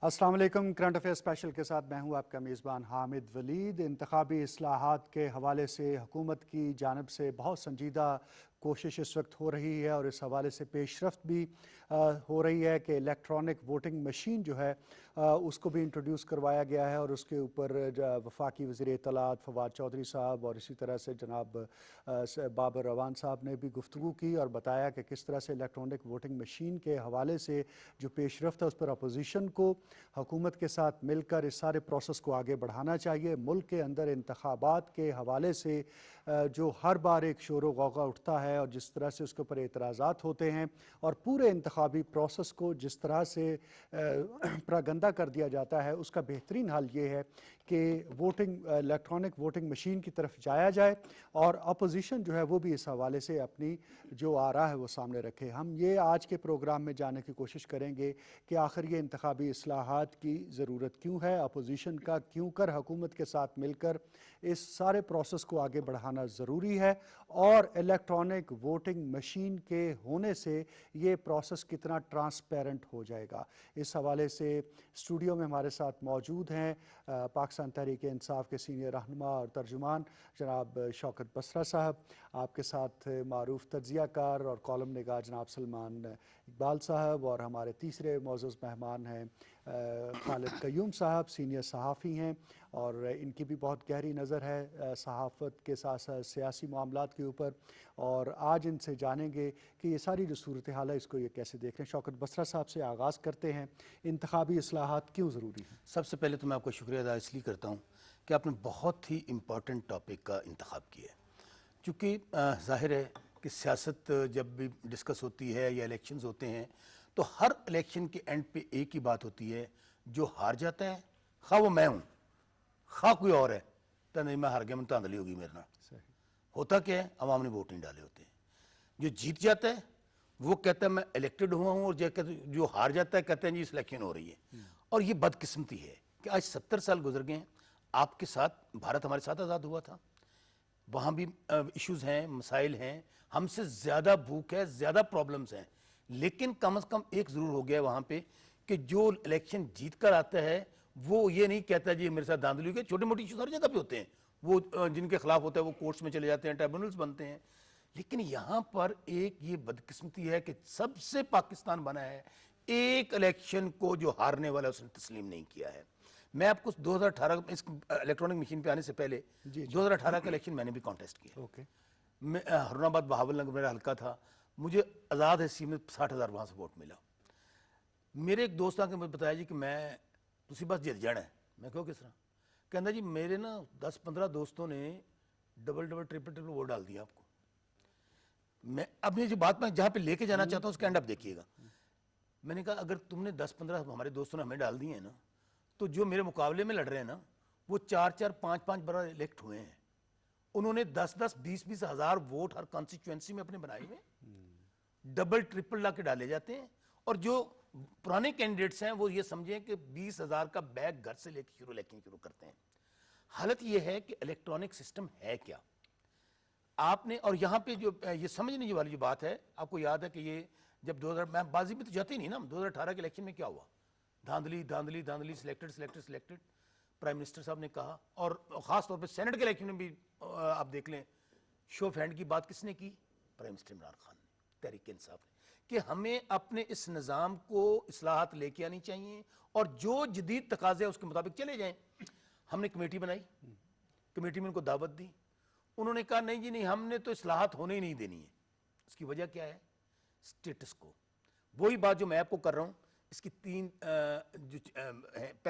अस्सलाम वालेकुम। Current affair special के साथ मैं हूं आपका मेज़बान हामिद वलीद। इंतखाबी इस्लाहात के हवाले से हुकूमत की जानिब से बहुत संजीदा कोशिश इस वक्त हो रही है और इस हवाले से पेशरफ्त भी हो रही है कि इलेक्ट्रॉनिक वोटिंग मशीन जो है उसको भी इंट्रोड्यूस करवाया गया है और उसके ऊपर वफाकी वज़ीर इत्तलात फवाद चौधरी साहब और इसी तरह से जनाब बाबर रवान साहब ने भी गुफ्तगू की और बताया कि किस तरह से इलेक्ट्रॉनिक वोटिंग मशीन के हवाले से जो पेशरफ्त है उस पर अपोजिशन को हुकूमत के साथ मिलकर इस सारे प्रोसेस को आगे बढ़ाना चाहिए। मुल्क के अंदर इंतखाबात के हवाले से जो हर बार एक शोर गौगा उठता है और जिस तरह से उसके ऊपर एतराज़ात होते हैं और पूरे इंतखाबी प्रोसेस को जिस तरह से प्रागंदा कर दिया जाता है, उसका बेहतरीन हल ये है कि इलेक्ट्रॉनिक वोटिंग मशीन की तरफ जाया जाए और अपोजिशन जो है वो भी इस हवाले से अपनी जो आरा है वो सामने रखे। हम ये आज के प्रोग्राम में जानने की कोशिश करेंगे कि आखिर ये इंतखाबी इस्लाहात की ज़रूरत क्यों है, अपोजिशन का क्यों कर हुकूमत के साथ मिलकर इस सारे प्रोसेस को आगे बढ़ाना ज़रूरी है और इलेक्ट्रॉनिक वोटिंग मशीन के होने से ये प्रोसेस कितना ट्रांसपेरेंट हो जाएगा। इस हवाले से स्टूडियो में हमारे साथ मौजूद हैं पाकिस्तान तहरीक इंसाफ के सीनियर रहनुमा और तर्जुमान जनाब शौकत बसरा साहब, आपके साथ मारूफ तज्जियाकार और कॉलम निगार जनाब सलमान इकबाल साहब और हमारे तीसरे मौजूद मेहमान हैं खालिद कयूम साहब, सीनियर सहाफ़ी हैं और इनकी भी बहुत गहरी नज़र है सहाफ़त के साथ साथ सियासी मामलात के ऊपर। और आज इनसे जानेंगे कि ये सारी जो सूरत हाल है इसको ये कैसे देख रहे हैं। शौकत बसरा साहब से आगाज़ करते हैं, इंतखाबी इस्लाहात क्यों ज़रूरी है? सबसे पहले तो मैं आपका शुक्रिया अदा इसलिए करता हूँ कि आपने बहुत ही इम्पॉर्टेंट टॉपिक का इंतखाब किया है, क्योंकि जाहिर है कि सियासत जब भी डिस्कस होती है या इलेक्शंस होते हैं तो हर इलेक्शन के एंड पे एक ही बात होती है, जो हार जाता है खा वो मैं हूँ खा कोई और है तो नहीं मैं हार गया, मैं धांधली होगी मेरे नाल। होता क्या है, अवाम ने वोट नहीं डाले होते हैं। जो जीत जाता है वो कहता है मैं इलेक्टेड हुआ हूँ, और जो हार जाता है कहते हैं जी सिलेक्शन हो रही है। और ये बदकिस्मती है कि आज 70 साल गुजर गए हैं, आपके साथ भारत हमारे साथ आज़ाद हुआ था, वहाँ भी इश्यूज हैं, मसाइल हैं, हमसे ज़्यादा भूख है, ज़्यादा प्रॉब्लम्स हैं, लेकिन कम से कम एक ज़रूर हो गया वहाँ पे कि जो इलेक्शन जीत कर आता है वो ये नहीं कहता जी मेरे साथ धांधली के। छोटे मोटे इश्यूज हर जगह पे होते हैं, वो जिनके खिलाफ होता है वो कोर्ट्स में चले जाते हैं, ट्राइब्यूनल्स बनते हैं। लेकिन यहाँ पर एक ये बदकिस्मती है कि सबसे पाकिस्तान बना है, एक इलेक्शन को जो हारने वाला उसने तस्लीम नहीं किया है। मैं आपको 2018 इस इलेक्ट्रॉनिक मशीन पे आने से पहले 2018 का इलेक्शन मैंने भी कॉन्टेस्ट किया। ओके, मैं हरुणाबाद बहावल नगर मेरा हल्का था, मुझे आज़ाद हैसी में 60,000 वहाँ से वोट मिला। मेरे एक दोस्त आके मुझे बताया जी कि मैं तुसी बस जित जाना है। मैं क्यों किस तरह? कहना जी मेरे ना 10-15 दोस्तों ने double double triple triple vote डाल दिया आपको। मैं अपनी जो बात मैं जहाँ पे लेके जाना चाहता हूँ उसका एंड अप देखिएगा। मैंने कहा अगर तुमने 10-15 हमारे दोस्तों ने हमें डाल दिए हैं ना, तो जो मेरे मुकाबले में लड़ रहे हैं ना वो 4-4 5-5 बार इलेक्ट हुए हैं, उन्होंने 10-10 20-20 हज़ार वोट हर कॉन्स्टिट्यूएंसी में अपने बनाए हुए, डबल ट्रिपल ला के डाले जाते हैं। और जो पुराने कैंडिडेट्स हैं वो ये समझें कि 20,000 का बैग घर से लेकर इलेक्शन शुरू करते हैं। हालत ये है कि इलेक्ट्रॉनिक सिस्टम है क्या आपने, और यहाँ पे जो ये समझने वाली जो बात है, आपको याद है कि ये जब 2000 मैं बाजी में तो जाते ही नहीं ना, 2018 के इलेक्शन में क्या हुआ, धांधली धांधली धांधली, selected selected selected, prime minister साहब ने कहा। और खास तौर पे सेनेट के इलेक्शन में भी आप देख लें, शो ऑफ हैंड की बात किसने की? प्राइम मिनिस्टर इमरान खान ने, तहरीक इंसाफ ने, कि हमें अपने इस निज़ाम को इस्लाहात लेके आनी चाहिए और जो जदीद तकाज़े उसके मुताबिक चले जाएं। हमने कमेटी बनाई, कमेटी में उनको दावत दी, उन्होंने कहा नहीं जी नहीं, हमने तो इस्लाहात होने ही नहीं देनी है। इसकी वजह क्या है? स्टेटस को। वही बात जो मैं आपको कर रहा हूं, इसकी तीन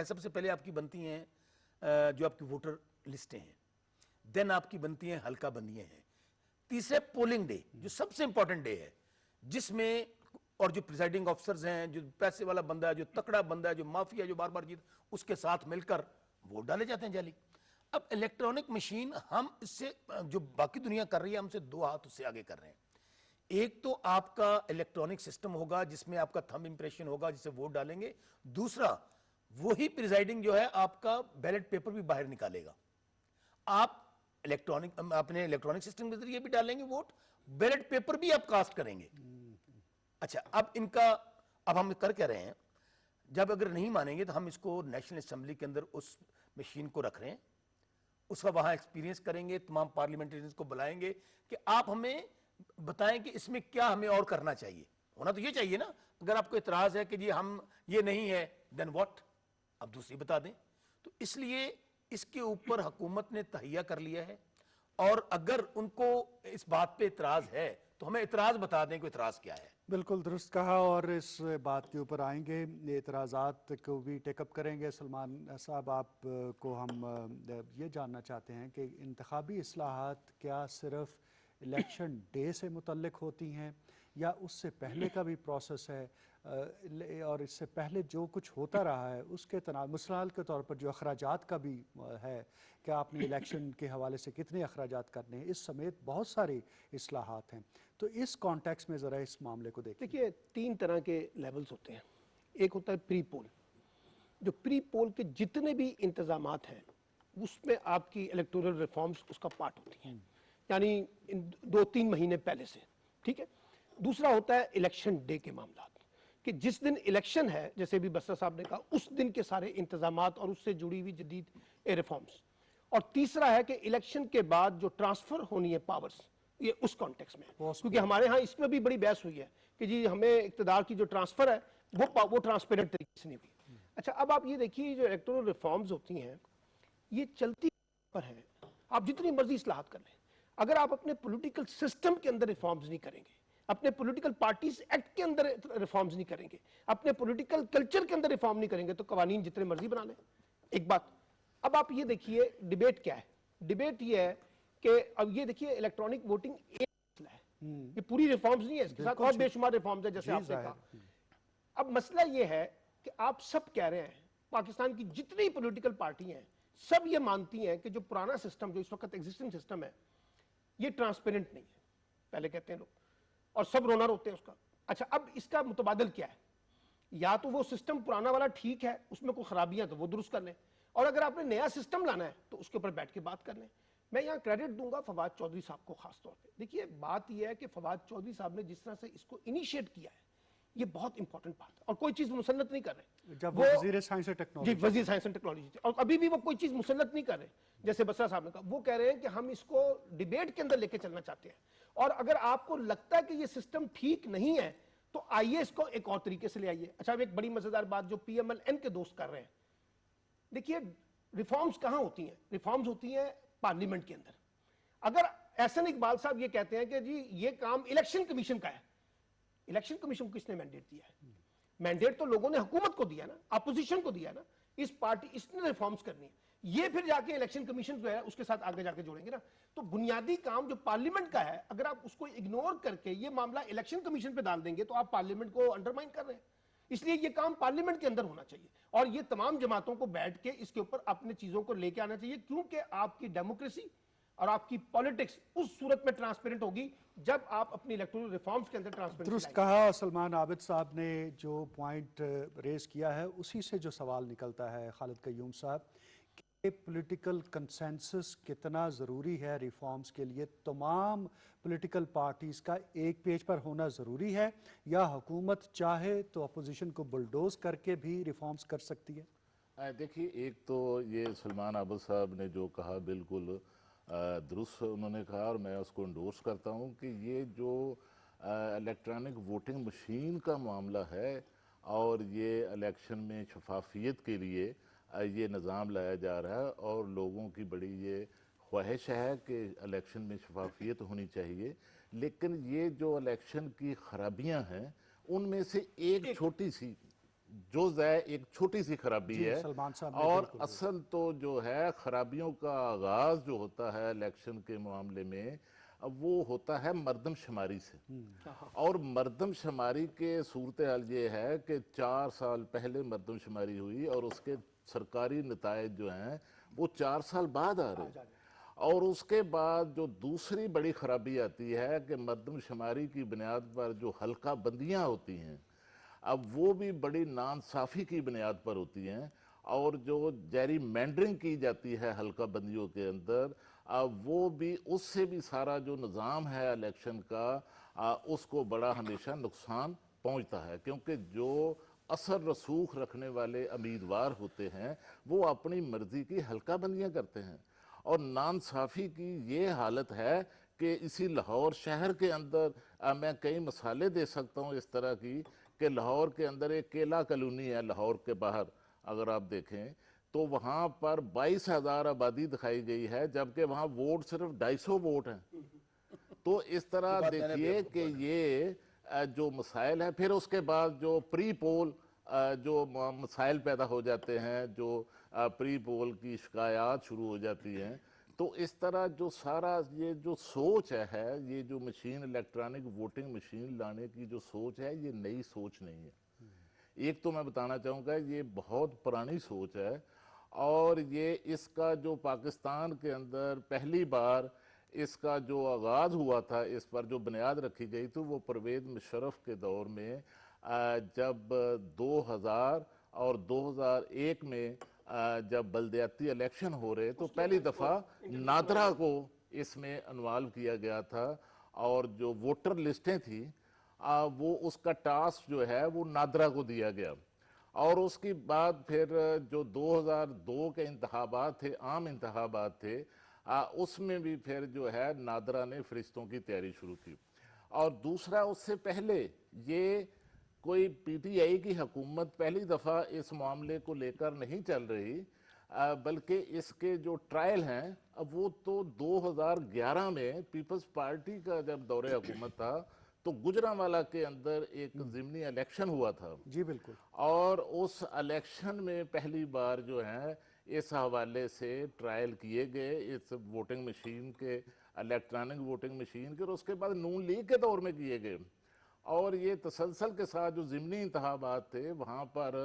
सबसे पहले आपकी बनती हैं जो आपकी वोटर लिस्टें हैं, देन आपकी बनती हैं हल्का बंदियां हैं, तीसरे पोलिंग डे जो सबसे इंपॉर्टेंट डे है, जिसमें और जो प्रिसाइडिंग ऑफिसर्स हैं, जो पैसे वाला बंदा है, जो तकड़ा बंदा है, जो माफिया जो बार बार जीत, उसके साथ मिलकर वोट डाले जाते हैं जाली। अब इलेक्ट्रॉनिक मशीन हम इससे जो बाकी दुनिया कर रही है हमसे दो हाथ उससे आगे कर रहे हैं। एक तो आपका इलेक्ट्रॉनिक सिस्टम होगा जिसमें आपका थंब इंप्रेशन होगा जिससे वोट डालेंगे, दूसरा वही प्रिसाइडिंग जो है आपका बैलेट पेपर भी बाहर निकालेगा, आप अपने इलेक्ट्रॉनिक सिस्टम के जरिए भी डालेंगे वोट, बैलेट पेपर भी आप कास्ट करेंगे। अच्छा, अब हम कर क्या रहे हैं, जब अगर नहीं मानेंगे तो हम इसको नेशनल असेंबली के अंदर उस मशीन को रख रहे हैं, उसका वहां एक्सपीरियंस करेंगे, तमाम पार्लियामेंटेरियंस को बुलाएंगे कि आप हमें बताएं कि इसमें क्या हमें और करना चाहिए। होना तो ये चाहिए ना, अगर आपको इतराज है कि जी हम ये नहीं है, देन व्हाट, आप दूसरी बता दें। तो इसलिए इसके ऊपर हुकूमत ने तहिया कर लिया है, और अगर उनको इस बात पे इतराज है तो हमें इतराज बता दें कि इतराज क्या है। बिल्कुल दुरुस्त कहा, और इस बात के ऊपर आएंगे, ये एतराज़ात को भी टेकअप करेंगे। सलमान साहब, आप को हम ये जानना चाहते हैं कि इंतखाबी इस्लाहात क्या सिर्फ इलेक्शन डे से मुतल्लिक होती हैं या उससे पहले का भी प्रोसेस है, और इससे पहले जो कुछ होता रहा है उसके मिसाल के तौर पर जो अखराजात का भी है, क्या आपने इलेक्शन के हवाले से कितने अखराजात करने हैं, इस समेत बहुत सारे इस्लाहात हैं। तो इस कॉन्टेक्स्ट में ज़रा इस मामले को देखिए। देखिए, 3 तरह के लेवल्स होते हैं। एक होता है प्री पोल, जो प्री पोल के जितने भी इंतजामात हैं उसमें आपकी इलेक्टोरल रिफॉर्म्स उसका पार्ट होती हैं, यानी 2-3 महीने पहले से, ठीक है। दूसरा होता है इलेक्शन डे के मामला, कि जिस दिन इलेक्शन है, जैसे भी बसरा साहब ने कहा, उस दिन के सारे इंतजामात और उससे जुड़ी हुई जदीद रिफॉर्म्स। और तीसरा है कि इलेक्शन के बाद जो ट्रांसफर होनी है पावर्स, ये उस कॉन्टेक्स्ट में है, क्योंकि हमारे यहाँ इसमें भी बड़ी बहस हुई है कि जी हमें इक़्तिदार की जो ट्रांसफर है वो ट्रांसपेरेंट तरीके से नहीं हुई। अच्छा, अब आप ये देखिए, जो इलेक्टोरल रिफॉर्म्स होती हैं ये चलती पर है, आप जितनी मर्जी इस्लाहात कर लें, अगर आप अपने पॉलिटिकल सिस्टम के अंदर रिफॉर्म्स नहीं करेंगे, अपने पॉलिटिकल पार्टीज एक्ट के अंदर रिफॉर्म्स नहीं करेंगे, अपने पॉलिटिकल कल्चर के अंदर रिफॉर्म नहीं करेंगे, तो कवानीन जितने मर्जी बना लें। एक बात। अब आप ये देखिए डिबेट क्या है। डिबेट ये है कि अब ये देखिए इलेक्ट्रॉनिक वोटिंग एक मसला है, ये पूरी रिफॉर्म्स नहीं है, इसके साथ और बेशुमार रिफॉर्म्स है, जैसे आपने कहा। अब मसला ये है कि आप सब कह रहे हैं, पाकिस्तान की जितनी पॉलिटिकल पार्टी हैं सब ये मानती हैं कि जो पुराना सिस्टम, जो इस वक्त एग्जिस्टिंग सिस्टम है, ये ट्रांसपेरेंट नहीं है, पहले कहते हैं लोग, और सब रोना रोते हैं उसका। अच्छा, अब इसका मुतबादल क्या है? या तो वो सिस्टम पुराना वाला ठीक है, उसमें कोई खराबियां तो वो दुरुस्त कर लें, और अगर आपने नया सिस्टम लाना है तो उसके ऊपर बैठ के बात कर लें। मैं यहाँ क्रेडिट दूंगा फवाद चौधरी साहब को खास तौर पे। देखिए, बात यह है कि फवाद चौधरी साहब ने जिस तरह से इसको इनिशिएट किया है, ये बहुत इंपॉर्टेंट बात है, और कोई चीज मुसन्नत नहीं कर रहे। जब वो वजीर साइंस एंड टेक्नोलॉजी, जी वजीर साइंस एंड टेक्नोलॉजी थे, और अभी भी वो कोई चीज मुसन्नत नहीं कर रहे, जैसे बसरा साहब ने कहा, वो कह रहे हैं कि हम इसको डिबेट के अंदर लेके चलना चाहते हैं, और अगर आपको लगता है कि ये सिस्टम ठीक नहीं है तो आइए इसको एक और तरीके से ले आइए। अच्छा, एक बड़ी मजेदार बात जो पीएमएलएन के दोस्त कर रहे हैं, देखिए रिफॉर्म्स कहां होती हैं? रिफॉर्म्स होती हैं पार्लियामेंट के अंदर। अगर एहसन इकबाल साहब ये कहते हैं कि जी ये काम इलेक्शन कमीशन का है, इलेक्शन कमीशन को किसने मैंडेट दिया है? मैंडेट तो लोगों ने हुकूमत को दिया ना, अपोजिशन को दिया ना, इस पार्टी इसने रिफॉर्म्स करनी है, ये फिर जाके इलेक्शन कमीशन जो है उसके साथ आगे जाके जोड़ेंगे ना। तो बुनियादी काम जो पार्लियामेंट का है, अगर आप उसको इग्नोर करके ये मामला इलेक्शन कमीशन पे डाल देंगे तो आप पार्लियामेंट को अंडरमाइन कर रहे हैं। इसलिए ये काम पार्लियामेंट के अंदर होना चाहिए, और ये तमाम जमातों को बैठ के इसके ऊपर अपने चीजों को लेके आना चाहिए, क्योंकि आपकी डेमोक्रेसी और आपकी पॉलिटिक्स उस सूरत में ट्रांसपेरेंट होगी जब आप अपनी इलेक्टोरल रिफॉर्म्स के अंदर ट्रांसपेरेंट। दुरुस्त कहा सलमान आबिद साहब ने, जो पॉइंट रेज किया है उसी से जो सवाल निकलता है खालिद कयूम साहब, कि पॉलिटिकल कंसेंसस कितना ज़रूरी है रिफॉर्म्स के लिए? तमाम पॉलिटिकल पार्टीज़ का एक पेज पर होना ज़रूरी है, या हुकूमत चाहे तो अपोजिशन को बुलडोज करके भी रिफॉर्म्स कर सकती है? देखिए, एक तो ये सलमान आबिद साहब ने जो कहा बिल्कुल दुरुस्त उन्होंने कहा, और मैं उसको इंडोर्स करता हूँ कि ये जो इलेक्ट्रॉनिक वोटिंग मशीन का मामला है और ये इलेक्शन में शफाफियत के लिए ये निज़ाम लाया जा रहा है, और लोगों की बड़ी ये ख्वाहिश है कि इलेक्शन में शफाफियत होनी चाहिए, लेकिन ये जो इलेक्शन की खराबियां हैं उनमें से एक छोटी सी जो एक छोटी सी खराबी है, और असल तो जो है खराबियों का आगाज जो होता है इलेक्शन के मामले में, अब वो होता है मर्दमशुमारी से। और मर्दमशुमारी के सूरत हाल ये है कि 4 साल पहले मर्दमशुमारी हुई और उसके सरकारी नतायज जो हैं वो 4 साल बाद आ रहे हैं। और उसके बाद जो दूसरी बड़ी खराबी आती है कि मर्दमशुमारी की बुनियाद पर जो हल्का बंदियाँ होती हैं, अब वो भी बड़ी नानसाफ़ी की बुनियाद पर होती हैं, और जो जैरी मैंडरिंग की जाती है हल्का बंदियों के अंदर, अब वो भी, उससे भी सारा जो निज़ाम है इलेक्शन का उसको बड़ा हमेशा नुकसान पहुंचता है, क्योंकि जो असर रसूख रखने वाले उम्मीदवार होते हैं वो अपनी मर्जी की हल्काबंदियां करते हैं। और नाइंसाफ़ी की ये हालत है कि इसी लाहौर शहर के अंदर मैं कई मिसालें दे सकता हूँ इस तरह की कि लाहौर के अंदर एक केला कॉलोनी है, लाहौर के बाहर अगर आप देखें तो वहाँ पर 22,000 आबादी दिखाई गई है, जबकि वहाँ वोट सिर्फ 250 वोट हैं। तो इस तरह देखिए कि ये जो मसाइल है, फिर उसके बाद जो प्री पोल जो मसाइल पैदा हो जाते हैं, जो प्री पोल की शिकायत शुरू हो जाती हैं, तो इस तरह जो सारा ये जो सोच है, ये जो मशीन इलेक्ट्रॉनिक वोटिंग मशीन लाने की जो सोच है, ये नई सोच नहीं है। एक तो मैं बताना चाहूँगा ये बहुत पुरानी सोच है, और ये इसका जो पाकिस्तान के अंदर पहली बार इसका जो आगाज़ हुआ था, इस पर जो बुनियाद रखी गई थी, वो परवेज़ मुशर्रफ के दौर में जब 2000 और 2001 में जब बल्दियाती इलेक्शन हो रहे तो पहली दफ़ा नादरा को इसमें इन्वॉल्व किया गया था, और जो वोटर लिस्टें थी वो उसका टास्क जो है वो नादरा को दिया गया। और उसके बाद फिर जो 2002 के इंतखाबात थे, आम इंतखाबात थे, उसमें भी फिर जो है नादरा ने फरिश्तों की तैयारी शुरू की। और दूसरा, उससे पहले ये कोई पीटीआई की हुकूमत पहली दफ़ा इस मामले को लेकर नहीं चल रही, बल्कि इसके जो ट्रायल हैं अब वो तो 2011 में पीपल्स पार्टी का जब दौरे हुकूमत था तो गुजरांवाला के अंदर एक ज़िमनी इलेक्शन हुआ था। जी बिल्कुल। और उस इलेक्शन में पहली बार जो है इस हवाले से ट्रायल किए गए इस वोटिंग मशीन के, इलेक्ट्रॉनिक वोटिंग मशीन के, और उसके बाद नून लीग के दौर में किए गए। और ये तसलसल के साथ जो ज़िमनी इंतखाबात थे वहाँ पर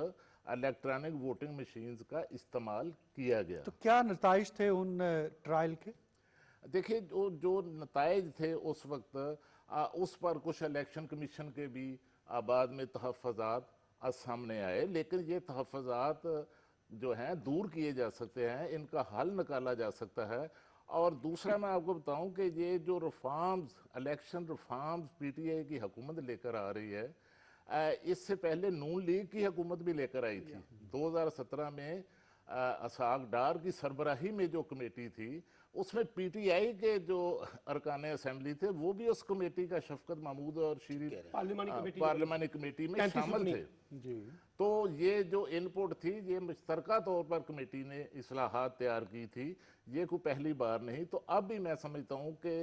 इलेक्ट्रॉनिक वोटिंग मशीन्स का इस्तेमाल किया गया। तो क्या नताइज थे उन ट्रायल के? देखिए जो जो नताइज थे उस वक्त उस पर कुछ इलेक्शन कमीशन के भी बाद में तहफ़्फ़ुज़ात सामने आए, लेकिन ये तहफ़्फ़ुज़ात जो हैं दूर किए जा सकते हैं, इनका हल निकाला जा सकता है। और दूसरा मैं आपको बताऊं कि ये जो रिफॉर्म्स, इलेक्शन रिफॉर्म्स पीटीआई की हुकूमत लेकर आ रही है, इससे पहले नून लीग की हुकूमत भी लेकर आई थी। 2017 में असाक डार की सरबराही में जो कमेटी थी उसमें पीटीआई के जो अरकान असेंबली थे वो भी उस कमेटी का, शफकत महमूद और शीरी पार्लिमानी कमेटी में शामिल थे। जी। तो ये जो इनपुट थी ये मुश्तरका तौर पर कमेटी ने इस्लाहात तैयार की थी, ये कोई पहली बार नहीं। तो अब भी मैं समझता हूँ कि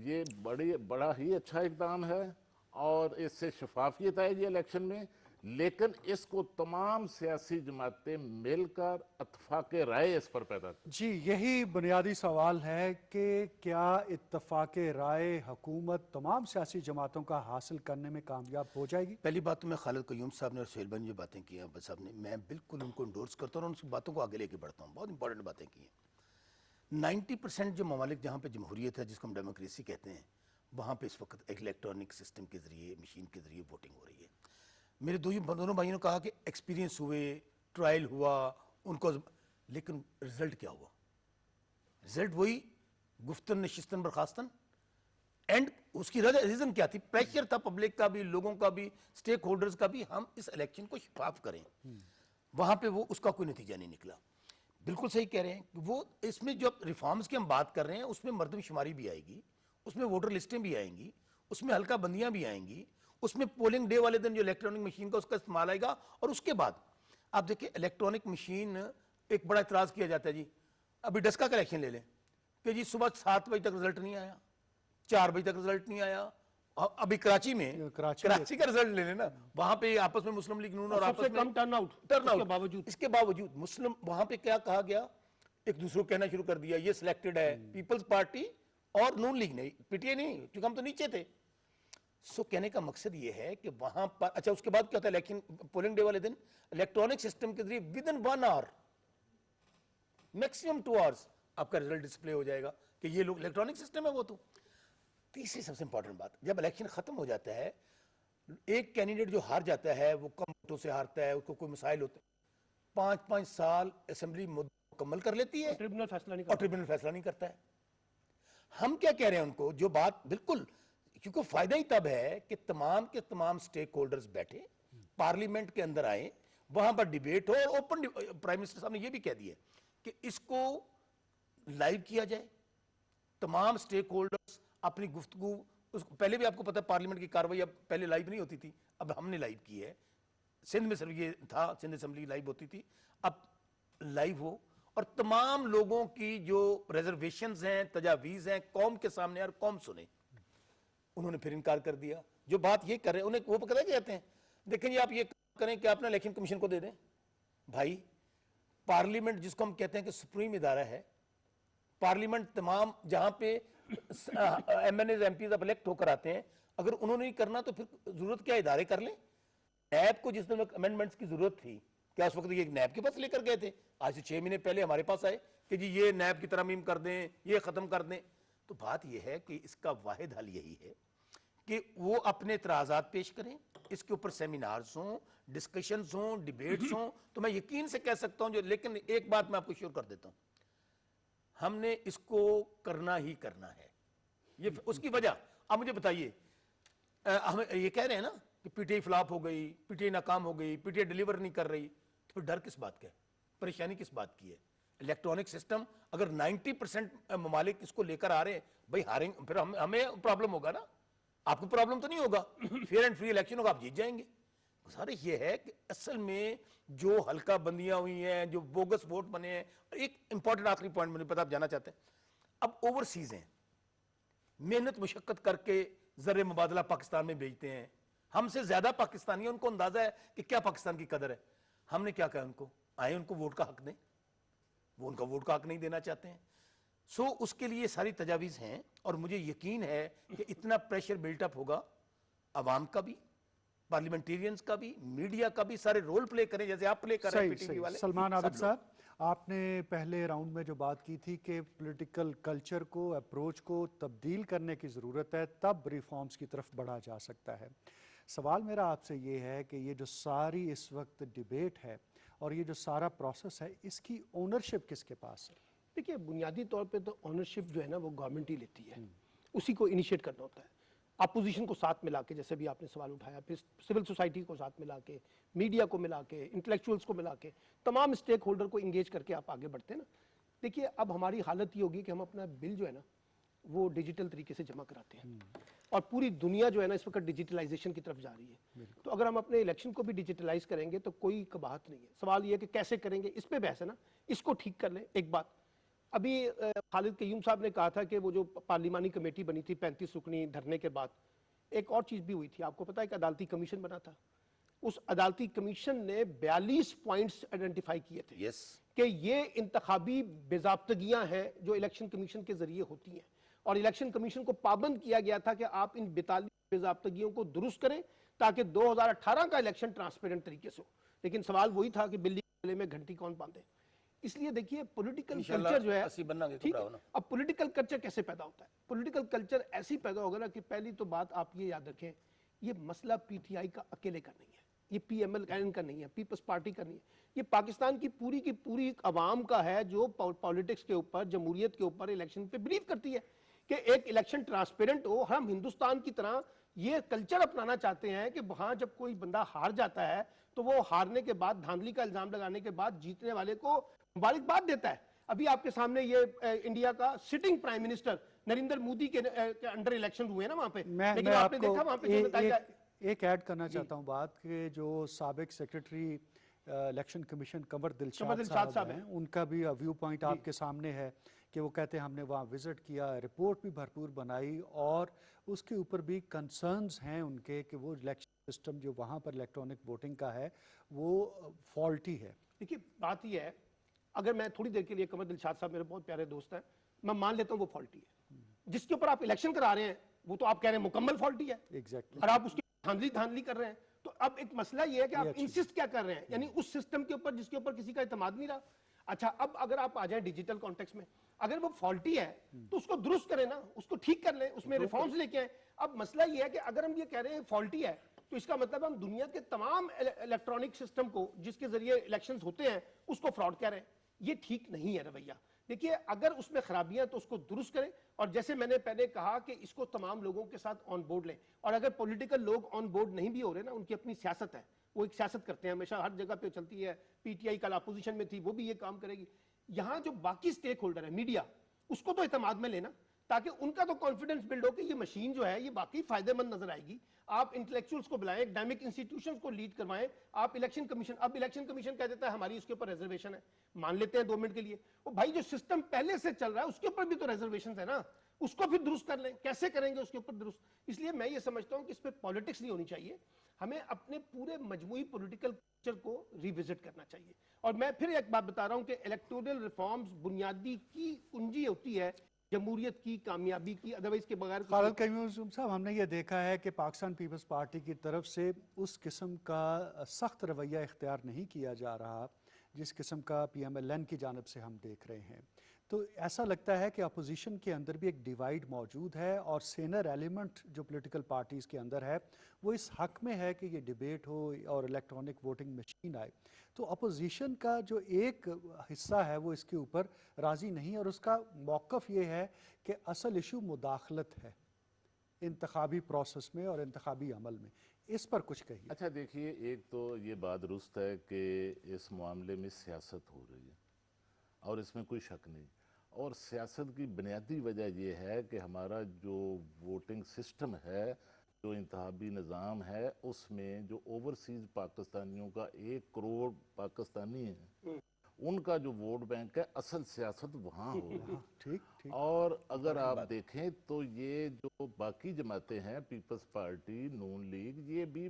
ये बड़ा ही अच्छा इक़दाम है और इससे शफाफियत आएगी इलेक्शन में, लेकिन इसको तमाम सियासी जमातें मिलकर इत्तफाक़ राय इस पर पैदा करें। जी, यही बुनियादी सवाल है कि क्या इत्तफाक़ राय हुकूमत तमाम सियासी जमातों का हासिल करने में कामयाब हो जाएगी? पहली बात तो मैं खालिद क़य्यूम साहब ने और सुहेल भाई ने जो बातें की हैं, अब्बास साहब ने, मैं बिल्कुल उनको इंडोर्स करता हूँ और उनकी बातों को आगे लेके बढ़ता हूँ। बहुत इंपॉर्टेंट बातें की हैं। 90% जो ममालिक जहाँ पे जमहूरियत है, जिसको हम डेमोक्रेसी कहते हैं, वहाँ पे इस वक्त इलेक्ट्रॉनिक सिस्टम के ज़रिए, मशीन के ज़रिए वोटिंग हो रही है। मेरे दोनों भाइयों ने कहा कि एक्सपीरियंस हुए, ट्रायल हुआ उनको, लेकिन रिजल्ट क्या हुआ? रिजल्ट वही गुफ्तन नशिस्तन बर्खास्तन। एंड उसकी रीजन क्या थी? प्रेशर था पब्लिक का भी, लोगों का भी, स्टेक होल्डर्स का भी, हम इस इलेक्शन को शफाफ करें। वहां पे वो उसका कोई नतीजा नहीं निकला। बिल्कुल सही कह रहे हैं। वो इसमें जो रिफॉर्म्स की हम बात कर रहे हैं उसमें मर्दमशुमारी भी आएगी, उसमें वोटर लिस्टें भी आएंगी, उसमें हल्का बंदियां भी आएंगी, उसमें पोलिंग डे वाले दिन जो इलेक्ट्रॉनिक मशीन का उसका इस्तेमाल आएगा। और उसके बाद आप देखिए इलेक्ट्रॉनिक मशीन, एक बड़ा इतराज किया जाता है जी, अभी डस्का का इलेक्शन ले लें कि जी सुबह 7 बजे तक रिजल्ट नहीं आया, 4 बजे तक रिजल्ट नहीं आया। अभी कराची में कराची का रिजल्ट ले लेना, वहां पे आपस में मुस्लिम लीग नून और आपस में कम टर्नआउट इसके बावजूद मुस्लिम, वहां पे क्या कहा गया, एक दूसरे को कहना शुरू कर दिया ये सिलेक्टेड है पीपल्स पार्टी और नून लीग नहीं, पीटीआई नहीं, क्योंकि हम तो नीचे थे। सो कहने का मकसद ये है कि वहां पर, अच्छा उसके बाद क्या होता है, इलेक्शन पोलिंग डे वाले दिन इलेक्ट्रॉनिक सिस्टम के जरिए within 1 hour, maximum 2 hours आपका रिजल्ट डिस्प्ले हो जाएगा कि ये लोग, इलेक्ट्रॉनिक सिस्टम है वो। तो तीसरी सबसे इंपॉर्टेंट बात, जब इलेक्शन खत्म हो जाता है, एक कैंडिडेट जो हार जाता है वो कम वोटों से हारता है, उसको कोई मसाइल होते हैं, 5-5 साल असेंबली मुकम्मल कर लेती है, ट्रिब्यूनल फैसला नहीं करता है। हम क्या कह रहे हैं उनको, जो बात बिल्कुल, क्योंकि फायदा ही तब है कि तमाम के तमाम स्टेक होल्डर्स बैठे, पार्लियामेंट के अंदर आए, वहां पर डिबेट हो, और ओपन, प्राइम मिनिस्टर साहब ने यह भी कह दिया कि इसको लाइव किया जाए, तमाम स्टेक होल्डर्स अपनी गुफ्तगू, उसको पहले भी आपको पता है पार्लियामेंट की कार्रवाई अब पहले लाइव नहीं होती थी, अब हमने लाइव की है। सिंध में सिर्फ ये था, सिंध असेंबली लाइव होती थी, अब लाइव हो और तमाम लोगों की जो रिजर्वेशंस हैं, तजावीज हैं, कौम के सामने और कौम सुने। उन्होंने फिर इनकार कर दिया। जो बात ये कर रहे हैं, उन्हें वो पता क्या कहते हैं, देखें जी आप ये करें कि अपना इलेक्शन कमीशन को दे दें। भाई पार्लियामेंट जिसको हम कहते हैं कि सुप्रीम इदारा है, पार्लियामेंट तमाम जहां पे एमएनए एमपी अब इलेक्ट होकर आते हैं, अगर उन्होंने नहीं करना तो फिर जरूरत क्या, इदारे कर लें। नैब को जिस दिन अमेंडमेंट्स की जरूरत थी, क्या उस वक्त ये नैब के पास लेकर गए थे? आज से 6 महीने पहले हमारे पास आए कि जी ये नैब की तरमीम कर दें, ये खत्म कर दें। तो बात यह है कि इसका वाहिद हल यही है कि वो अपने इतराजात पेश करें, इसके ऊपर सेमिनार्स हों, डिस्कशंस हों, डिबेट्स हों, तो मैं यकीन से कह सकता हूं जो, लेकिन एक बात मैं आपको श्योर कर देता हूं, हमने इसको करना ही करना है। ये उसकी वजह आप मुझे बताइए, हम ये कह रहे हैं ना कि पीटीआई फ्लॉप हो गई, पीटीआई नाकाम हो गई, पीटीआई डिलीवर नहीं कर रही, तो डर किस बात का है, परेशानी किस बात की है? इलेक्ट्रॉनिक सिस्टम अगर 90% ममालिक इसको लेकर आ रहे हैं, भाई हारेंगे, फिर हमें प्रॉब्लम होगा ना, आपको प्रॉब्लम तो नहीं होगा। फेयर एंड फ्री इलेक्शन होगा, आप जीत जाएंगे। सारे ये है कि असल में जो हल्का बंदियां हुई हैं, जो बोगस वोट बने हैं। एक इंपॉर्टेंट आखिरी पॉइंट मुझे पता आप जाना चाहते हैं, अब ओवरसीज हैं, मेहनत मुशक्कत करके जर्रे मुबादला पाकिस्तान में भेजते हैं, हमसे ज्यादा पाकिस्तानी, उनको अंदाजा है कि क्या पाकिस्तान की कदर है। हमने क्या कहा उनको, आए उनको वोट का हक दें, वो उनका वोट का हक नहीं देना चाहते हैं। सो उसके लिए सारी तजावीज हैं, और मुझे यकीन है कि इतना प्रेशर बिल्टअप होगा, अवाम का भी, पार्लियामेंटेरियंस का भी, मीडिया का भी, सारे रोल प्ले करें जैसे आप प्ले कर रहे हैं पीटीवी वाले। सलमान आबिद साहब, आपने पहले राउंड में जो बात की थी कि पॉलिटिकल कल्चर को, अप्रोच को तब्दील करने की ज़रूरत है, तब रिफॉर्म्स की तरफ बढ़ा जा सकता है। सवाल मेरा आपसे ये है कि ये जो सारी इस वक्त डिबेट है और ये जो सारा प्रोसेस है, इसकी ओनरशिप किसके पास है? देखिए, बुनियादी तौर पे तो ऑनरशिप जो है ना वो गवर्नमेंट ही लेती है, उसी को इनिशिएट करना होता है। अपोजिशन को साथ मिला के, जैसे भी आपने सवाल उठाया, फिर सिविल सोसाइटी को साथ मिला के, मीडिया को मिला के, इंटेलेक्चुअल्स को मिला के, तमाम स्टेक होल्डर को इंगेज करके आप आगे बढ़ते हैं ना। देखिए, अब हमारी हालत ये होगी कि हम अपना बिल जो है ना वो डिजिटल तरीके से जमा कराते हैं, और पूरी दुनिया जो है ना इस वक्त डिजिटलाइजेशन की तरफ जा रही है। तो अगर हम अपने इलेक्शन को भी डिजिटलाइज करेंगे तो कोई कबाहत नहीं है। सवाल ये है कि कैसे करेंगे, इस पे बहस है ना, इसको ठीक कर लें। एक बात अभी खालिद कयूम साहब ने कहा था कि वो जो पार्लिमानी कमेटी बनी थी 35 रुकनी धरने के बाद, एक और चीज भी हुई थी, आपको पता है कि अदालती कमीशन बना था। उस अदालती कमीशन ने 42 पॉइंट्स आइडेंटिफाई किए थे कि ये इंतखाबी बेजाब्तगियां हैं जो इलेक्शन कमीशन के जरिए होती हैं, और इलेक्शन कमीशन को पाबंद किया गया था कि आप इन 42 बेजाब्तगियों को दुरुस्त करें ताकि 2018 का इलेक्शन ट्रांसपेरेंट तरीके से हो। लेकिन सवाल वही था कि बिल्ली के गले में घंटी कौन बांधे। इसलिए देखिए, पॉलिटिकल कल्चर जो है, ठीक है, अब पॉलिटिकल कल्चर कैसे पैदा होता है? पॉलिटिकल कल्चर ऐसी पैदा होगा ना कि पहली तो बात आप ये याद रखें, ये मसला पीटीआई का अकेले का नहीं है, ये पीएमएल का नहीं है, पीपल्स पार्टी का नहीं है, ये पाकिस्तान की पूरी अवाम का है जो पॉलिटिक्स के ऊपर, जमहूरियत के ऊपर, इलेक्शन पे बिलीव करती है कि एक इलेक्शन ट्रांसपेरेंट हो। हम हिंदुस्तान की तरह ये कल्चर अपनाना चाहते हैं कि वहां जब कोई बंदा हार जाता है तो वो हारने के बाद, धांधली का इल्जाम लगाने के बाद, जीतने वाले को मुबारकबाद देता है। अभी आपके सामने ये इंडिया का sitting prime minister Narendra Modi के अंडर इलेक्शन हुए ना वहां पे, लेकिन आपने देखा वहां पे जो नतीजा। एक ऐड करना चाहता हूं बात कि जो साबिक सेक्रेटरी इलेक्शन कमीशन कमर दिलशाद साहब हैं, उनका भी व्यू पॉइंट आपके सामने है कि वो कहते हैं हमने वहाँ विजिट किया, रिपोर्ट भी भरपूर बनाई, और उसके ऊपर भी कंसर्न्स हैं उनके कि वो इलेक्शन सिस्टम जो वहाँ पर इलेक्ट्रॉनिक वोटिंग का है वो फॉल्टी है। देखिए, बात ये है, अगर मैं थोड़ी देर के लिए, कमर दिलशाद साहब मेरे बहुत प्यारे दोस्त हैं, मैं मान लेता हूँ वो फॉल्टी है। जिसके ऊपर आप इलेक्शन करा रहे हैं वो तो आप कह रहे हैं मुकम्मल फॉल्टी है, एग्जैक्टली, और आप उसकी धांधली कर रहे हैं। तो अब एक मसला ये है कि आप इंसिस्ट क्या कर रहे हैं, यानी उस सिस्टम के ऊपर जिसके ऊपर किसी का इत्मीनान नहीं रहा। अच्छा, अब अगर आप आ जाए डिजिटल कॉन्टेक्स्ट में, अगर वो फॉल्टी है तो उसको दुरुस्त करें ना, उसको ठीक कर लें, उसमें रिफॉर्म्स लेके आए। अब मसला ये है कि अगर हम ये कह रहे हैं फॉल्टी है तो इसका मतलब हम दुनिया के तमाम इलेक्ट्रॉनिक सिस्टम को जिसके जरिए इलेक्शंस होते हैं उसको फ्रॉड कह रहे हैं। ये ठीक नहीं है रवैया। देखिए, अगर उसमें खराबियां तो उसको दुरुस्त करें, और जैसे मैंने पहले कहा कि इसको तमाम लोगों के साथ ऑन बोर्ड लें, और अगर पॉलिटिकल लोग ऑन बोर्ड नहीं भी हो रहे ना, उनकी अपनी सियासत है, वो एक सियासत करते हैं हमेशा, हर जगह पे चलती है। पीटीआई कल अपोजिशन में थी, वो भी ये काम करेगी। यहाँ जो बाकी स्टेक होल्डर है, मीडिया, उसको तो इत्मीनान में लेना, ताकि उनका तो कॉन्फिडेंस बिल्ड हो कि ये मशीन जो है ये बाकी फायदेमंद नजर आएगी। आप इंटेलेक्चुअल्स को बुलाएं, एकेडमिक इंस्टीट्यूशंस को लीड करवाएं। आप इलेक्शन कमीशन, अब इलेक्शन कमीशन कह देता है हमारी उसके ऊपर रिजर्वेशन है, मान लेते हैं 2 मिनट के लिए। वो भाई जो सिस्टम पहले से चल रहा है उसके ऊपर भी तो रिजर्वेशन है ना, उसको फिर दुरुस्त कर लें। कैसे करेंगे उसके ऊपर दुरुस्त? इसलिए मैं ये समझता हूं कि इस पर पॉलिटिक्स नहीं होनी चाहिए, हमें अपने पूरे मजमूई पॉलिटिकल कल्चर को रिविजिट करना चाहिए। और मैं फिर एक बात बता रहा हूं कि इलेक्टोरल रिफॉर्म्स बुनियादी की कुंजी होती है जमहूरियत की कामयाबी की, अदरवाइज के बगैर खालिद कयूम साहब, हमने ये देखा है कि पाकिस्तान पीपल्स पार्टी की तरफ से उस किस्म का सख्त रवैया इख्तियार नहीं किया जा रहा जिस किस्म का PMLN की जानिब से हम देख रहे हैं। तो ऐसा लगता है कि अपोजिशन के अंदर भी एक डिवाइड मौजूद है और सेनर एलिमेंट जो पॉलिटिकल पार्टीज़ के अंदर है वो इस हक में है कि ये डिबेट हो और इलेक्ट्रॉनिक वोटिंग मशीन आए। तो अपोजिशन का जो एक हिस्सा है वो इसके ऊपर राज़ी नहीं, और उसका मौक़िफ़ ये है कि असल इशू मुदाखलत है इंतखाबी प्रोसेस में और इंतखाबी अमल में। इस पर कुछ कहिए। अच्छा देखिए, एक तो ये बात दुरुस्त है कि इस मामले में सियासत हो रही है और इसमें कोई शक नहीं। और सियासत की बुनियादी वजह यह है कि हमारा जो वोटिंग सिस्टम है, जो इंतखाबी निज़ाम है, उसमें जो ओवरसीज़ पाकिस्तानियों का 1 करोड़ पाकिस्तानी है, उनका जो वोट बैंक है, असल सियासत वहाँ हो रही है। ठीक ठीक। और अगर आप देखें तो ये जो बाकी जमातें हैं, पीपल्स पार्टी, नून लीग, ये भी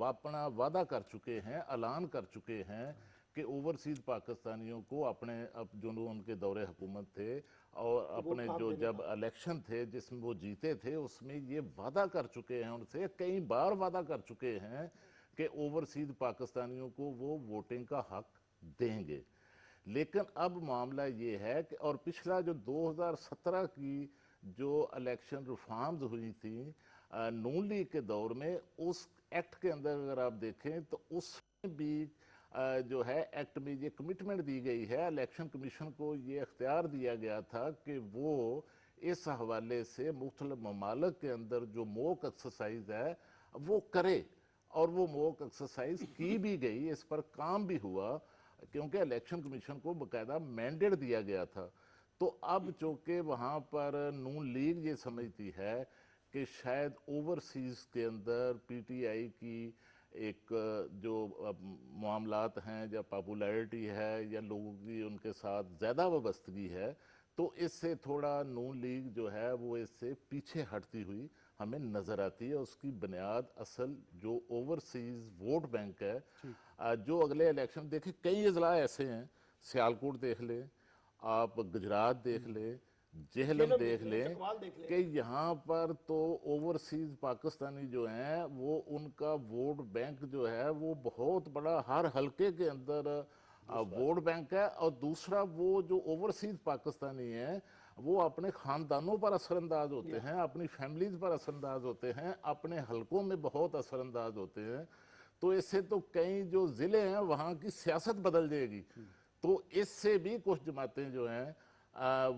अपना वादा कर चुके हैं, ऐलान कर चुके हैं कि ओवरसीज पाकिस्तानियों को अपने जो उनके दौरे हुकूमत थे और अपने जो जब इलेक्शन थे जिसमें वो जीते थे, उसमें ये वादा कर चुके हैं, उनसे कई बार वादा कर चुके हैं कि ओवरसीज पाकिस्तानियों को वो वोटिंग का हक देंगे। लेकिन अब मामला ये है कि और पिछला जो 2017 की जो इलेक्शन रिफॉर्म्स हुई थी नून लीग के दौर में, उस एक्ट के अंदर अगर आप देखें तो उसमें भी जो है एक्ट में ये कमिटमेंट दी गई है, इलेक्शन कमीशन को ये इख्तियार दिया गया था कि वो इस हवाले से मुख्तलिफ ममालिक के अंदर जो मॉक एक्सरसाइज है वो करे, और वो मॉक एक्सरसाइज की भी गई, इस पर काम भी हुआ, क्योंकि इलेक्शन कमीशन को बाकायदा मैंडेट दिया गया था। तो अब चूंकि वहाँ पर नून लीग ये समझती है कि शायद ओवरसीज़ के अंदर PTI की एक जो मामलात हैं या पॉपुलैरिटी है या लोगों की उनके साथ ज़्यादा वाबस्तगी है, तो इससे थोड़ा नून लीग जो है वो इससे पीछे हटती हुई हमें नज़र आती है। उसकी बुनियाद असल जो ओवरसीज़ वोट बैंक है, जो अगले इलेक्शन देखें, कई अजला ऐसे हैं, सियालकोट देख लें, आप गुजरात देख लें, जेहलम देख लें, कि यहाँ पर तो ओवरसीज पाकिस्तानी जो हैं वो उनका वोट बैंक जो है वो बहुत बड़ा, हर हलके के अंदर वोट बैंक है। और दूसरा, वो जो ओवरसीज पाकिस्तानी हैं वो अपने ख़ानदानों पर असरअंदाज होते हैं, अपनी फैमिलीज पर असरअंदाज होते हैं, अपने हलकों में बहुत असरअंदाज होते हैं। तो इससे तो कई जो ज़िले हैं वहाँ की सियासत बदल जाएगी। तो इससे भी कुछ जमातें जो हैं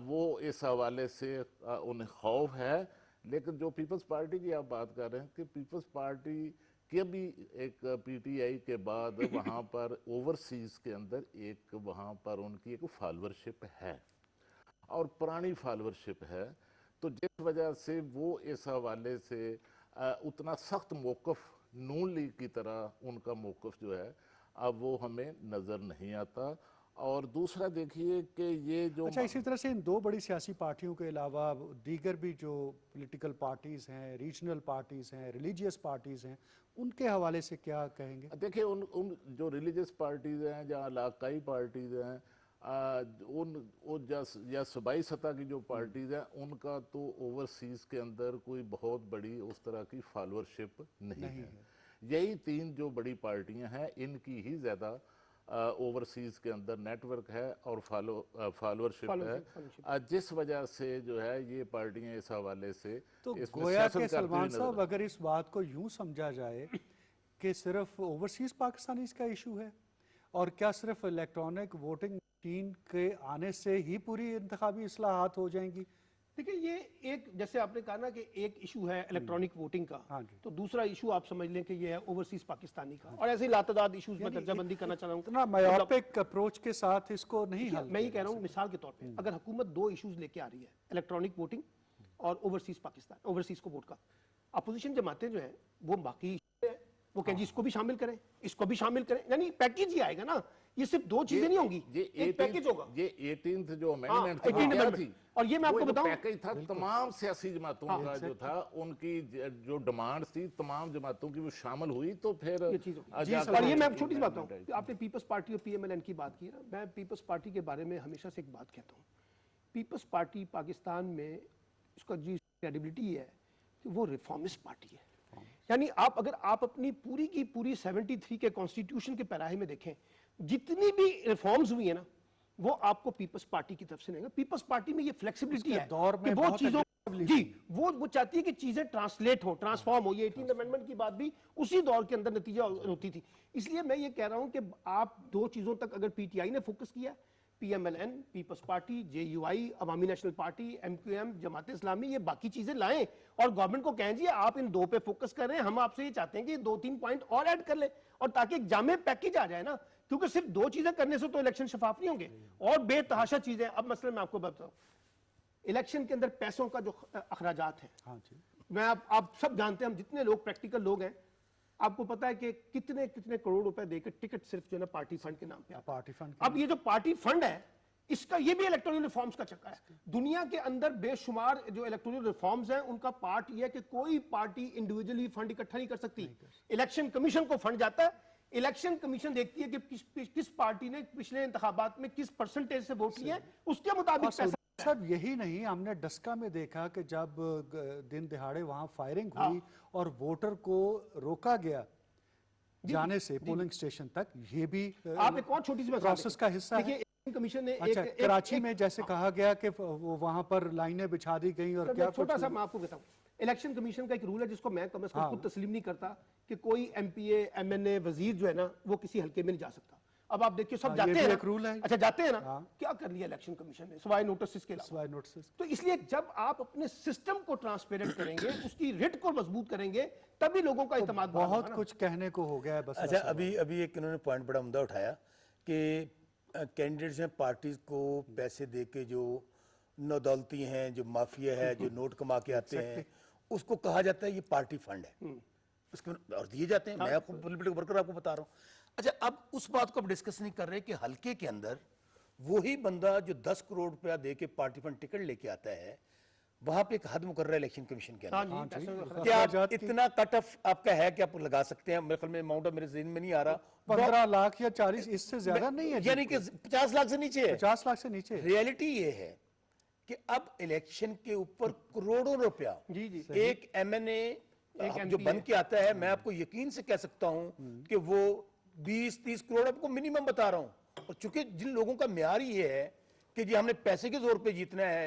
वो इस हवाले से उन्हें खौफ है। लेकिन जो पीपल्स पार्टी की आप बात कर रहे हैं कि पीपल्स पार्टी के भी एक PTI के बाद वहाँ पर ओवरसीज़ के अंदर एक वहाँ पर उनकी एक फॉलोअरशिप है और पुरानी फॉलोअरशिप है। तो जिस वजह से वो इस हवाले से उतना सख्त मौक़िफ़ नून लीग की तरह उनका मौक़िफ़ जो है अब वो हमें नज़र नहीं आता। और दूसरा देखिए कि ये जो अच्छा, इसी तरह से इन 2 बड़ी सियासी पार्टियों के अलावा दीगर भी जो पॉलिटिकल पार्टीज़ हैं, रीजनल पार्टीज़ हैं, रिलीजियस पार्टीज़ हैं, उनके हवाले से क्या कहेंगे? देखिए, उन जो रिलीजियस पार्टीज़ हैं या इलाकाई पार्टीज़ हैं, या सूबाई सतह की जो पार्टीज़ हैं, उनका तो ओवरसीज़ के अंदर कोई बहुत बड़ी उस तरह की फॉलोअरशिप नहीं है। यही 3 जो बड़ी पार्टियां हैं, इनकी ही ज़्यादा ओवरसीज़ के अंदर नेटवर्क है और फॉलोअरशिप है, जिस वजह से जो है ये पार्टियां इस हवाले से तो इसमें गोया सियासत के करती हुई सलमान नजर साहब, अगर इस बात को यूं समझा जाए कि सिर्फ ओवरसीज पाकिस्तानीज का इशू है, और क्या सिर्फ इलेक्ट्रॉनिक वोटिंग मशीन के आने से ही पूरी इंतखाबी इस्लाहात हो जाएंगी, देखिए ये एक, जैसे आपने कहा ना कि एक इशू है इलेक्ट्रॉनिक वोटिंग का, हाँ जी। तो दूसरा इशू आप समझ लें कि ये है ओवरसीज पाकिस्तानी का, और ऐसे ही लातादाद इश्यूज में दर्जाबंदी करना चाह रहा हूँ। इतना मायोपिक अप्रोच के साथ इसको नहीं हल मैं ये कह रहा हूँ मिसाल के तौर पे, अगर हुकूमत दो इश्यूज लेके आ रही है, इलेक्ट्रॉनिक वोटिंग और ओवरसीज पाकिस्तान, ओवरसीज को वोट का, अपोजिशन जमातें जो है वो बाकी issue है, वो कहें जी इसको भी शामिल करें, इसको भी शामिल करें, यानी पैकेज ही आएगा ना, ये सिर्फ दो चीजें नहीं होंगी, ये एक पैकेज होगा। ये 18th जो अमेंडमेंट हाँ, 18th क्या amendment। थी, और ये मैं आपको वो जो बताऊं, पैकेज था तमाम सियासी जमातों का जो था, उनकी जो डिमांड थी तमाम जमातों की वो शामिल हुई, तो फिर ये चीज होगी। आजाद और ये मैं पार्टी छोटी सी बात amendment बताऊं, आई। आपने पीपल्स पार्टी और पीएमएलएन की बात की ना, मैं पीपल्स पार्टी के बारे में हमेशा से एक बात कहता हूँ, पीपल्स पार्टी पाकिस्तान में उसका जी क्रेडिबिलिटी है कि वो रिफॉर्मिस्ट पार्टी है। यानी अगर आप अपनी पूरी की पूरी 73 के कॉन्स्टिट्यूशन के पैराहे में देखें, जितनी भी रिफॉर्म्स हुई है ना, वो आपको पीपल्स पार्टी की तरफ से नहीं है। पीपल्स पार्टी में ये फ्लेक्सिबिलिटी है दौर कि में वो बहुत चीजों aggressively जी वो चाहती है कि चीजें ट्रांसलेट हो, ट्रांसफॉर्म हो। ये 18th अमेंडमेंट की बात भी उसी दौर के अंदर नतीजा होती थी। इसलिए मैं ये कह रहा हूं कि आप दो चीजों तक अगर पीटीआई ने फोकस किया, पीएमएलएन, पीपल्स पार्टी, जेयूआई, अवामी national party, MQM, Jamaat Islami, ये बाकी चीजें लाएं और गवर्नमेंट को कहें जी आप इन दो पे फोकस कर रहे हैं, हम आपसे ये चाहते हैं कि 2-3 पॉइंट और ऐड कर ले, और ताकि एक जामे पैकेज आ जाए ना, क्योंकि सिर्फ दो चीजें करने से तो इलेक्शन शफाफ नहीं होंगे, और बेतहाशा चीजें। अब मसलन मैं आपको बताऊं, इलेक्शन के अंदर पैसों का जो अखराजात है, हाँ जी। मैं आप सब जानते हैं, हम जितने लोग प्रैक्टिकल लोग हैं, आपको पता है कि कितने कितने करोड़ रुपए देकर टिकट सिर्फ जो है ना पार्टी फंड के नाम पे आता है। पार्टी फंड अब ये जो पार्टी फंड है, इसका ये भी इलेक्टोरल रिफॉर्म्स का चक्कर है। दुनिया के अंदर बेशुमार जो इलेक्टोरल रिफॉर्म्स हैं, उनका पार्ट ये है कि कोई पार्टी इंडिविजुअली फंड इकट्ठा नहीं कर सकती। इलेक्शन कमीशन को फंड जाता है, इलेक्शन कमीशन देखती है कि किस पार्टी ने पिछले इंतखाबात में किस परसेंटेज से वोट लिए, उसके मुताबिक पैसा। सब यही नहीं, हमने डस्का में देखा कि जब दिन दिहाड़े वहां फायरिंग हुई और वोटर को रोका गया जाने से पोलिंग स्टेशन तक, ये भी आप एक और छोटी सी प्रोसेस का हिस्सा है। देखिए इलेक्शन कमीशन ने अच्छा, कराची में जैसे कहा गया कि वो वहां पर लाइनें बिछा दी गई और क्या छोटा सा मैं आपको बताऊं, इलेक्शन कमीशन का एक रूल है जिसको मैं कम से कम खुद तस्लीम नहीं करता कि कोई एमपीए, एमएनए, वजीर जो है ना, वो किसी हल्के में नहीं जा सकता। अब आप देखिए सब जाते हैं, एक रूल है। अच्छा जाते हैं ना, क्या कर लिया इलेक्शन कमीशन ने सवाए नोटिस के अलावा। सवाए नोटिस। तो इसलिए जब आप अपने सिस्टम को ट्रांसपेरेंट करेंगे, उसकी रिट को मजबूत करेंगे, तभी लोगों का इत्मीनान बहुत कुछ कहने को हो गया है बस। अच्छा, अभी एक इन्होंने पॉइंट बड़ा उम्दा उठाया कि कैंडिडेट्स हैं पार्टीज को पैसे दे के, जो नौदौलती हैं, जो माफिया है, जो नोट कमा के आते हैं, उसको कहा जाता है ये पार्टी फंड है, उसके और दिए जाते हैं। मैं आपको पॉलिटिकल वर्कर आपको बता रहा हूँ। अच्छा, अब उस बात को अब डिस्कस नहीं कर रहे कि हल्के के अंदर वही बंदा जो 10 करोड़ रुपया दे के पार्टी फंड टिकट लेके आता है, वहां पे एक हद मुकर्रर है इलेक्शन कमीशन के अंदर। क्या आप इतना कट ऑफ आपका है कि आप लगा सकते हैं? मेरे ख्याल में अमाउंट मेरे ज़हन में नहीं आ रहा, 15 लाख या 40, इससे ज्यादा नहीं है, यानी कि 50 लाख से नीचे है। 50 लाख से नीचे। रियलिटी ये है कि अब इलेक्शन के ऊपर करोड़ों रुपया एक एमएनए जो बन के आता है, मैं आपको यकीन से कह सकता हूं कि वो 20-30 करोड़, आपको मिनिमम बता रहा हूं। और चूंकि जिन लोगों का म्यार ये है कि जी हमने पैसे के जोर पे जीतना है,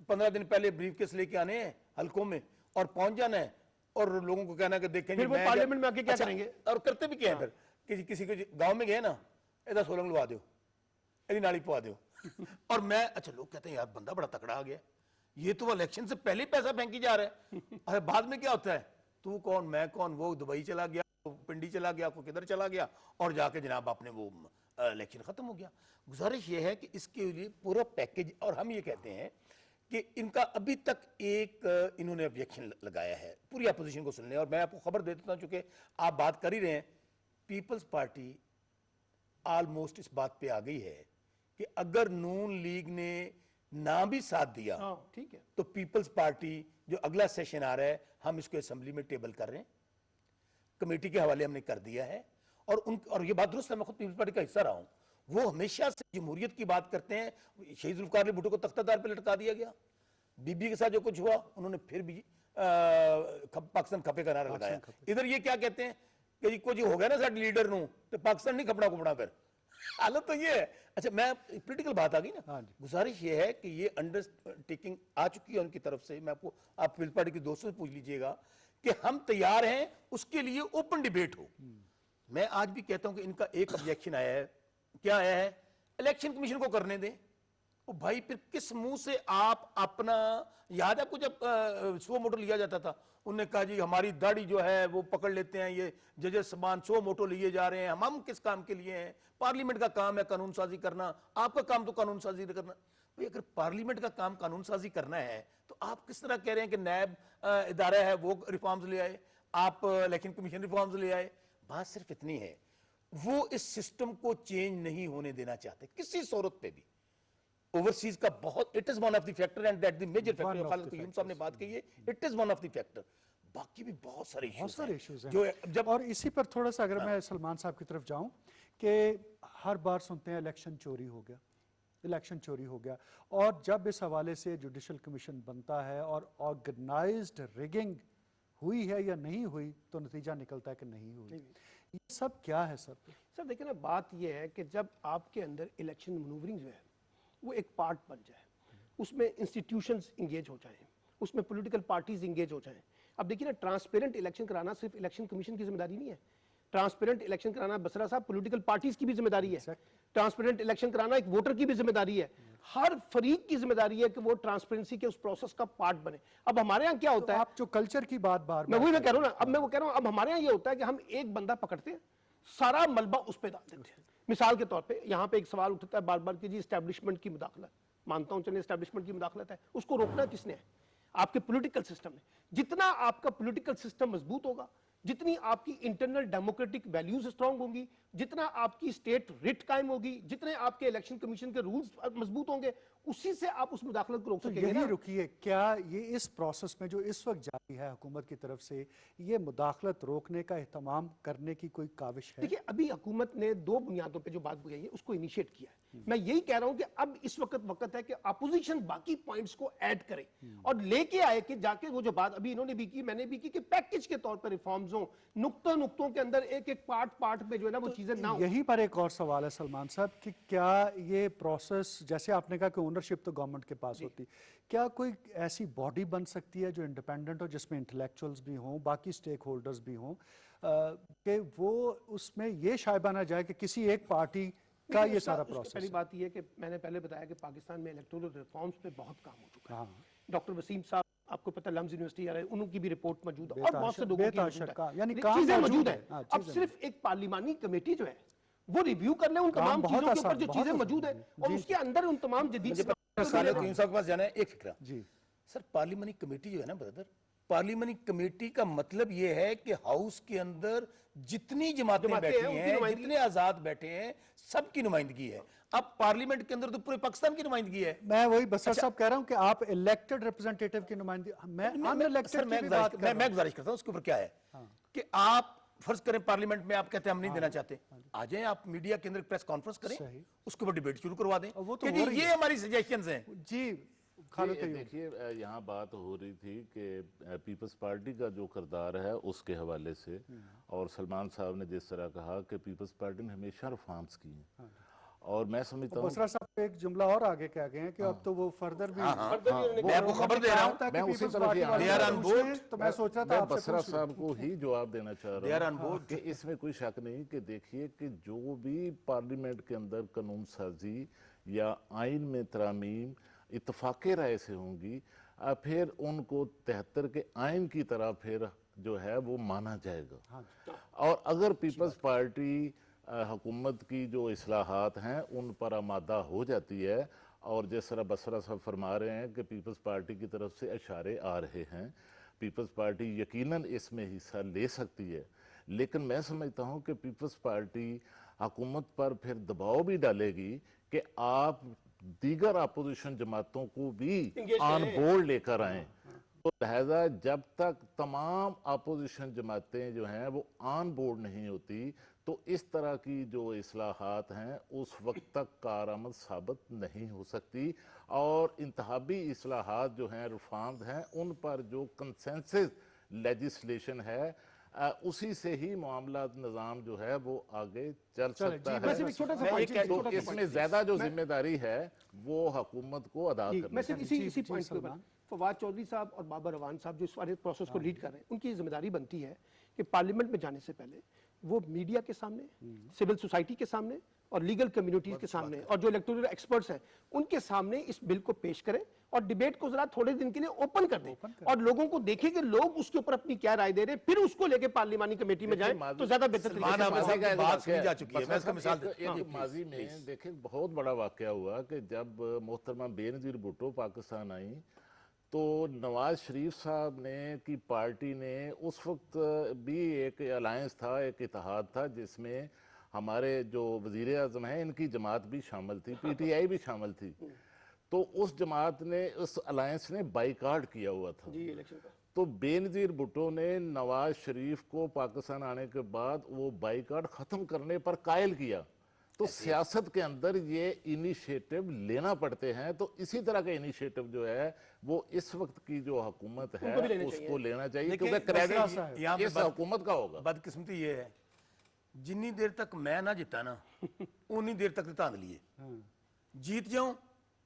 15 दिन पहले ब्रीफ केस लेके आने हैं हल्कों में और पहुंच जाना है, और लोगों को कहना कि देखें फिर वो पार्लियामेंट में आके क्या करेंगे, और करते भी क्या है फिर कि किसी को गांव में गए ना, इधर सोलंग लगा दो, इधर नाली पवा दो और मैं, अच्छा लोग कहते हैं यार बंदा बड़ा तकड़ा आ गया, ये तो इलेक्शन से पहले ही पैसा फेंकी जा रहा है। अरे बाद में क्या होता है, तू कौन मैं कौन, वो दुबई चला गया, पिंडी चला गया, को किधर चला गया, और जाके जनाब आपने वो इलेक्शन खत्म हो गया। गुजारिश ये है कि इसके लिए पूरा पैकेज, और हम ये कहते हैं कि इनका अभी तक एक इन्होंने ऑब्जेक्शन लगाया है पूरी अपोजिशन को सुनने, और मैं आपको खबर दे देता हूं, चूंकि आप बात कर ही रहे हैं, पीपल्स पार्टी ऑलमोस्ट इस बात पे आ गई है कि अगर नून लीग ने ना भी साथ दिया, ठीक है, तो पीपल्स पार्टी जो अगला सेशन आ रहा है, हम इसको असेंबली में टेबल कर रहे हैं, कमेटी के हवाले हमने कर दिया है। और ये बात दुरुस्त है, मैं खुद पीपल्स पार्टी का हिस्सा रहा हूं, वो हमेशा से जमहूरियत की बात करते हैं। शहीद जुल्फिकार अली भुट्टो को तख्तादार पे लटका दिया गया, बीबी के साथ जो कुछ हुआ, उन्होंने फिर भी पाकिस्तान खपे का नारा लगाया। इधर ये क्या कहते हैं कि जी कुछ हो गया ना साडे लीडर नूं ते पाकिस्तान नहीं खपना कुपना, फिर हालत तो ये है। अच्छा, मैं पॉलिटिकल बात आ गई ना, गुजारिश ये है कि ये अंडरटेकिंग आ चुकी है उनकी तरफ से। मैं आपको, आप पीपल्स पार्टी के दोस्तों से पूछ लीजिएगा कि हम तैयार हैं उसके लिए ओपन डिबेट हो। मैं आज भी कहता हूं कि इनका एक ऑब्जेक्शन आया है, क्या आया है, इलेक्शन कमीशन को करने दें, ओ भाई फिर किस मुंह से आप अपना, याद है कुछ जब सो मोटो लिया जाता था, उन्होंने कहा जी हमारी दाढ़ी जो है वो पकड़ लेते हैं ये जजेस सामान, सो मोटो लिए जा रहे हैं, हम किस काम के लिए हैं, पार्लियामेंट का काम है कानून साजी करना, आपका काम तो कानून साजी करना। भाई अगर पार्लियामेंट का काम कानून साजी करना है तो आप किस तरह कह रहे हैं कि नैब इदारा है वो रिफॉर्म्स ले आए, आप इलेक्शन कमीशन रिफॉर्म्स ले आए। बात सिर्फ इतनी है, वो इस सिस्टम को चेंज नहीं होने देना चाहते किसी सूरत पे भी। ओवरसीज का बहुत, it is one of the factor and that the major factor, Khalid Qayyum sahab ने बात कही है, it is one of the factor. बाकी भी बहुत सारे इश्यूज हैं जो जब, और इसी पर थोड़ा सा अगर मैं सलमान साहब की तरफ जाऊं कि हर बार सुनते हैं इलेक्शन चोरी हो गया, इलेक्शन चोरी हो गया, और जब इस हवाले से जुडिशल कमीशन बनता है और ऑर्गेनाइज्ड रिगिंग हुई है या नहीं हुई तो नतीजा निकलता है कि नहीं हुई। ये सब क्या है सर? सर देखिए ना, बात ये है कि जब आपके अंदर इलेक्शन मैनूवरिंग जो है वो एक पार्ट बन जाए, उसमें इंस्टीट्यूशंस इंगेज हो जाएं, उसमें पॉलिटिकल पार्टीज इंगेज हो जाएं। अब देखिए ना, ट्रांसपेरेंट इलेक्शन कराना सिर्फ इलेक्शन कमीशन की जिम्मेदारी नहीं है, ट्रांसपेरेंट इलेक्शन कराना बसरा साहब पॉलिटिकल पार्टीज की भी जिम्मेदारी है, ट्रांसपेरेंट इलेक्शन कराना एक वोटर की भी जिम्मेदारी है, हर फरीक की जिम्मेदारी है कि वो ट्रांसपेरेंसी के उस प्रोसेस का पार्ट बने। अब हमारे यहाँ क्या होता है, आप जो कल्चर की बात बार मैं वही मैं कह रहा हूँ ना, अब मैं वो कह रहा हूँ, अब हमारे यहाँ ये होता है कि हम एक बंदा पकड़ते हैं, सारा मलबा उस पर डाल देते हैं। मिसाल के तौर पे यहाँ पे एक सवाल उठता है बार बार कि जी एस्टैब्लिशमेंट की मुदाखलत, मानता हूं चलिए एस्टैब्लिशमेंट की मुदाखलत है, उसको रोकना किसने है? आपके पॉलिटिकल सिस्टम ने। जितना आपका पॉलिटिकल सिस्टम मजबूत होगा, जितनी आपकी इंटरनल डेमोक्रेटिक वैल्यूज स्ट्रांग होंगी, जितना आपकी स्टेट रिट कायम होगी, जितने आपके इलेक्शन कमीशन के रूल्स मजबूत होंगे, उसी से आप उस मुदाखलत को रोक तो सकेंगे यही ना। रुकिए, क्या ये इस प्रोसेस में जो इस वक्त जारी है हुकूमत की तरफ से, ये मुदाखलत रोकने का एहतमाम करने की कोई काविश है? देखिए, अभी हुकूमत ने दो बुनियादों पे जो बात बुझाई है उसको इनिशिएट किया है। मैं यही कह रहा हूं कि अब इस वक्त है कि अपोजिशन बाकी पॉइंट्स को ऐड करे और लेके आए कि जाके वो जो बात अभी इन्होंने भी की, मैंने भी की, कि पैकेज के तौर पर रिफॉर्म्स हो, नुक्तों के अंदर एक एक पार्ट में जो है ना वो चीजें ना हो। यहीं पर एक और सवाल है सलमान साहब कि क्या ये प्रोसेस, जैसे आपने कहा कि ओनरशिप तो गवर्नमेंट के पास होती, क्या कोई ऐसी बॉडी बन सकती है जो इंडिपेंडेंट हो, जिसमें इंटेलेक्चुअल्स भी हों, बाकी स्टेक होल्डर्स भी हों, कि वो उसमें ये शायबा ना जाए कि किसी एक पार्टी का ये सारा प्रोसेस? पहली बात ये है कि मैंने पहले बताया कि पाकिस्तान में इलेक्टोरल रिफॉर्म्स पे बहुत काम हो चुका है। डॉक्टर वसीम साहब, आपको पता है लम्स यूनिवर्सिटी आ रहे हैं, उनकी भी रिपोर्ट मौजूद है और बहुत से लोगों की चीजें मौजूद है। अब सिर्फ एक पार्लिमानी कमेटी जो है वो रिव्यू कर ले उन तमाम चीजों के ऊपर जो चीजें मौजूद है और उसके अंदर उन तमाम जदीद के पास जाना है। एक फिक्रा जी सर, पार्लियामेंट कमेटी जो है ना ब्रदर, पार्लियामेंट कमेटी का मतलब यह है कि हाउस के अंदर जितनी जमातें बैठी हैं, जितने आजाद बैठे हैं, सबकी नुमाइंदगी है। अब पार्लियामेंट के अंदर तो पूरे पाकिस्तान की नुमाइंदगी है। मैं वही बसर साहब कह रहा हूं कि आप इलेक्टेड रिप्रेजेंटेटिव की नुमाइंदगी, मैं गुजारिश करता हूं उसके ऊपर क्या है कि आप फर्ज करें पार्लियामेंट में आप कहते हैं हम नहीं देना चाहते, आ जाएं आप मीडिया के अंदर प्रेस कॉन्फ्रेंस करें, उसके ऊपर डिबेट शुरू करवा दें कि ये हमारी सजेशंस हैं जी। देखिए, यहाँ बात हो रही थी कि पीपल्स पार्टी का जो किरदार है उसके हवाले से, और सलमान साहब ने जिस तरह कहा कि पीपल्स पार्टी ने हमेशा रिफॉर्म्स की हैं, और मैं समझता हूँ बसरा साहब एक जुमला और आगे क्या गए हैं कि अब तो वो फर्दर भी, मैं आपको खबर दे रहा हूँ, मैं उसी तरफ तो मैं सोच रहा था बसरा साहब को ही जवाब देना चाह रहा हूँ कि इसमें कोई शक नहीं कि देखिए कि जो भी पार्लियामेंट के अंदर कानून साजी या आइन में तरामीम इत्तफाक़ राय से होंगी, फिर उनको 73 के आइन की तरह फिर जो है वो माना जाएगा। और अगर पीपल्स पार्टी हुकूमत की जो इस्लाहात हैं उन पर आमादा हो जाती है, और जिस तरह बसरा साहब फरमा रहे हैं कि पीपल्स पार्टी की तरफ से इशारे आ रहे हैं, पीपल्स पार्टी यकीनन इसमें हिस्सा ले सकती है, लेकिन मैं समझता हूँ कि पीपल्स पार्टी हुकूमत पर फिर दबाव भी डालेगी कि आप दीगर अपोजिशन जमातों को भी ऑन बोर्ड लेकर आए। तो लिहाजा जब तक तमाम अपोजिशन जमातें जो हैं वो ऑन बोर्ड नहीं होती, तो इस तरह की जो इस्लाहात हैं उस वक्त तक कारआमद साबित नहीं हो सकती, और इंतहाबी इस्लाहात जो हैं, रिफॉर्म्स हैं, उन पर जो कंसेंसस लेजिस्लेशन है उसी से ही मामला निज़ाम जो है वो आगे चल सकता है। तो इसमें ज्यादा जो जिम्मेदारी है वो हुकूमत को अदा करनी है। मैं सिर्फ इसी पॉइंट के ऊपर, फवाद चौधरी साहब और बाबर रवान साहब जो इस सारे प्रोसेस को लीड कर रहे हैं, उनकी जिम्मेदारी बनती है कि पार्लियामेंट में जाने से पहले वो मीडिया के सामने, सिविल सोसाइटी के सामने, और लीगल कम्युनिटीज के सामने और जो इलेक्टोरल एक्सपर्ट्स हैं उनके सामने इस बिल को पेश करें और डिबेट को जरा थोड़े दिन के लिए ओपन कर दें और लोगों को देखें कि लोग उसके ऊपर अपनी क्या राय दे रहे हैं, फिर उसको लेके पार्लियामानी कमेटी में जाएं तो ज्यादा बेहतर तरीके से माजी का बात सुनी जा चुकी है। मैं इसका मिसाल माजी में देखिए बहुत बड़ा वाकया हुआ कि जब मोहतरमा बेनजीर भुट्टो पाकिस्तान आई तो नवाज शरीफ साहब ने की पार्टी ने उस वक्त भी एक अलायंस था, एक इत्तेहाद था जिसमें हमारे जो वजीर आजम हैं इनकी जमात भी शामिल थी, पीटीआई भी शामिल थी। तो उस जमात ने, उस अलायंस ने बाइकाट किया हुआ था जी इलेक्शन का। तो बेनजीर भुट्टो ने नवाज शरीफ को पाकिस्तान आने के बाद वो बाइकाट खत्म करने पर कायल किया। तो सियासत के अंदर ये इनिशिएटिव लेना पड़ते हैं। तो इसी तरह का इनिशिएटिव जो है वो इस वक्त की जो हुकूमत है उसको लेना चाहिए, क्योंकि क्रेडिट यहाँ इस हुकूमत का होगा। बदकिस्मती ये है, जितनी देर तक मैं ना जीता ना उन्नी देर तक धांधली है। जीत जाऊं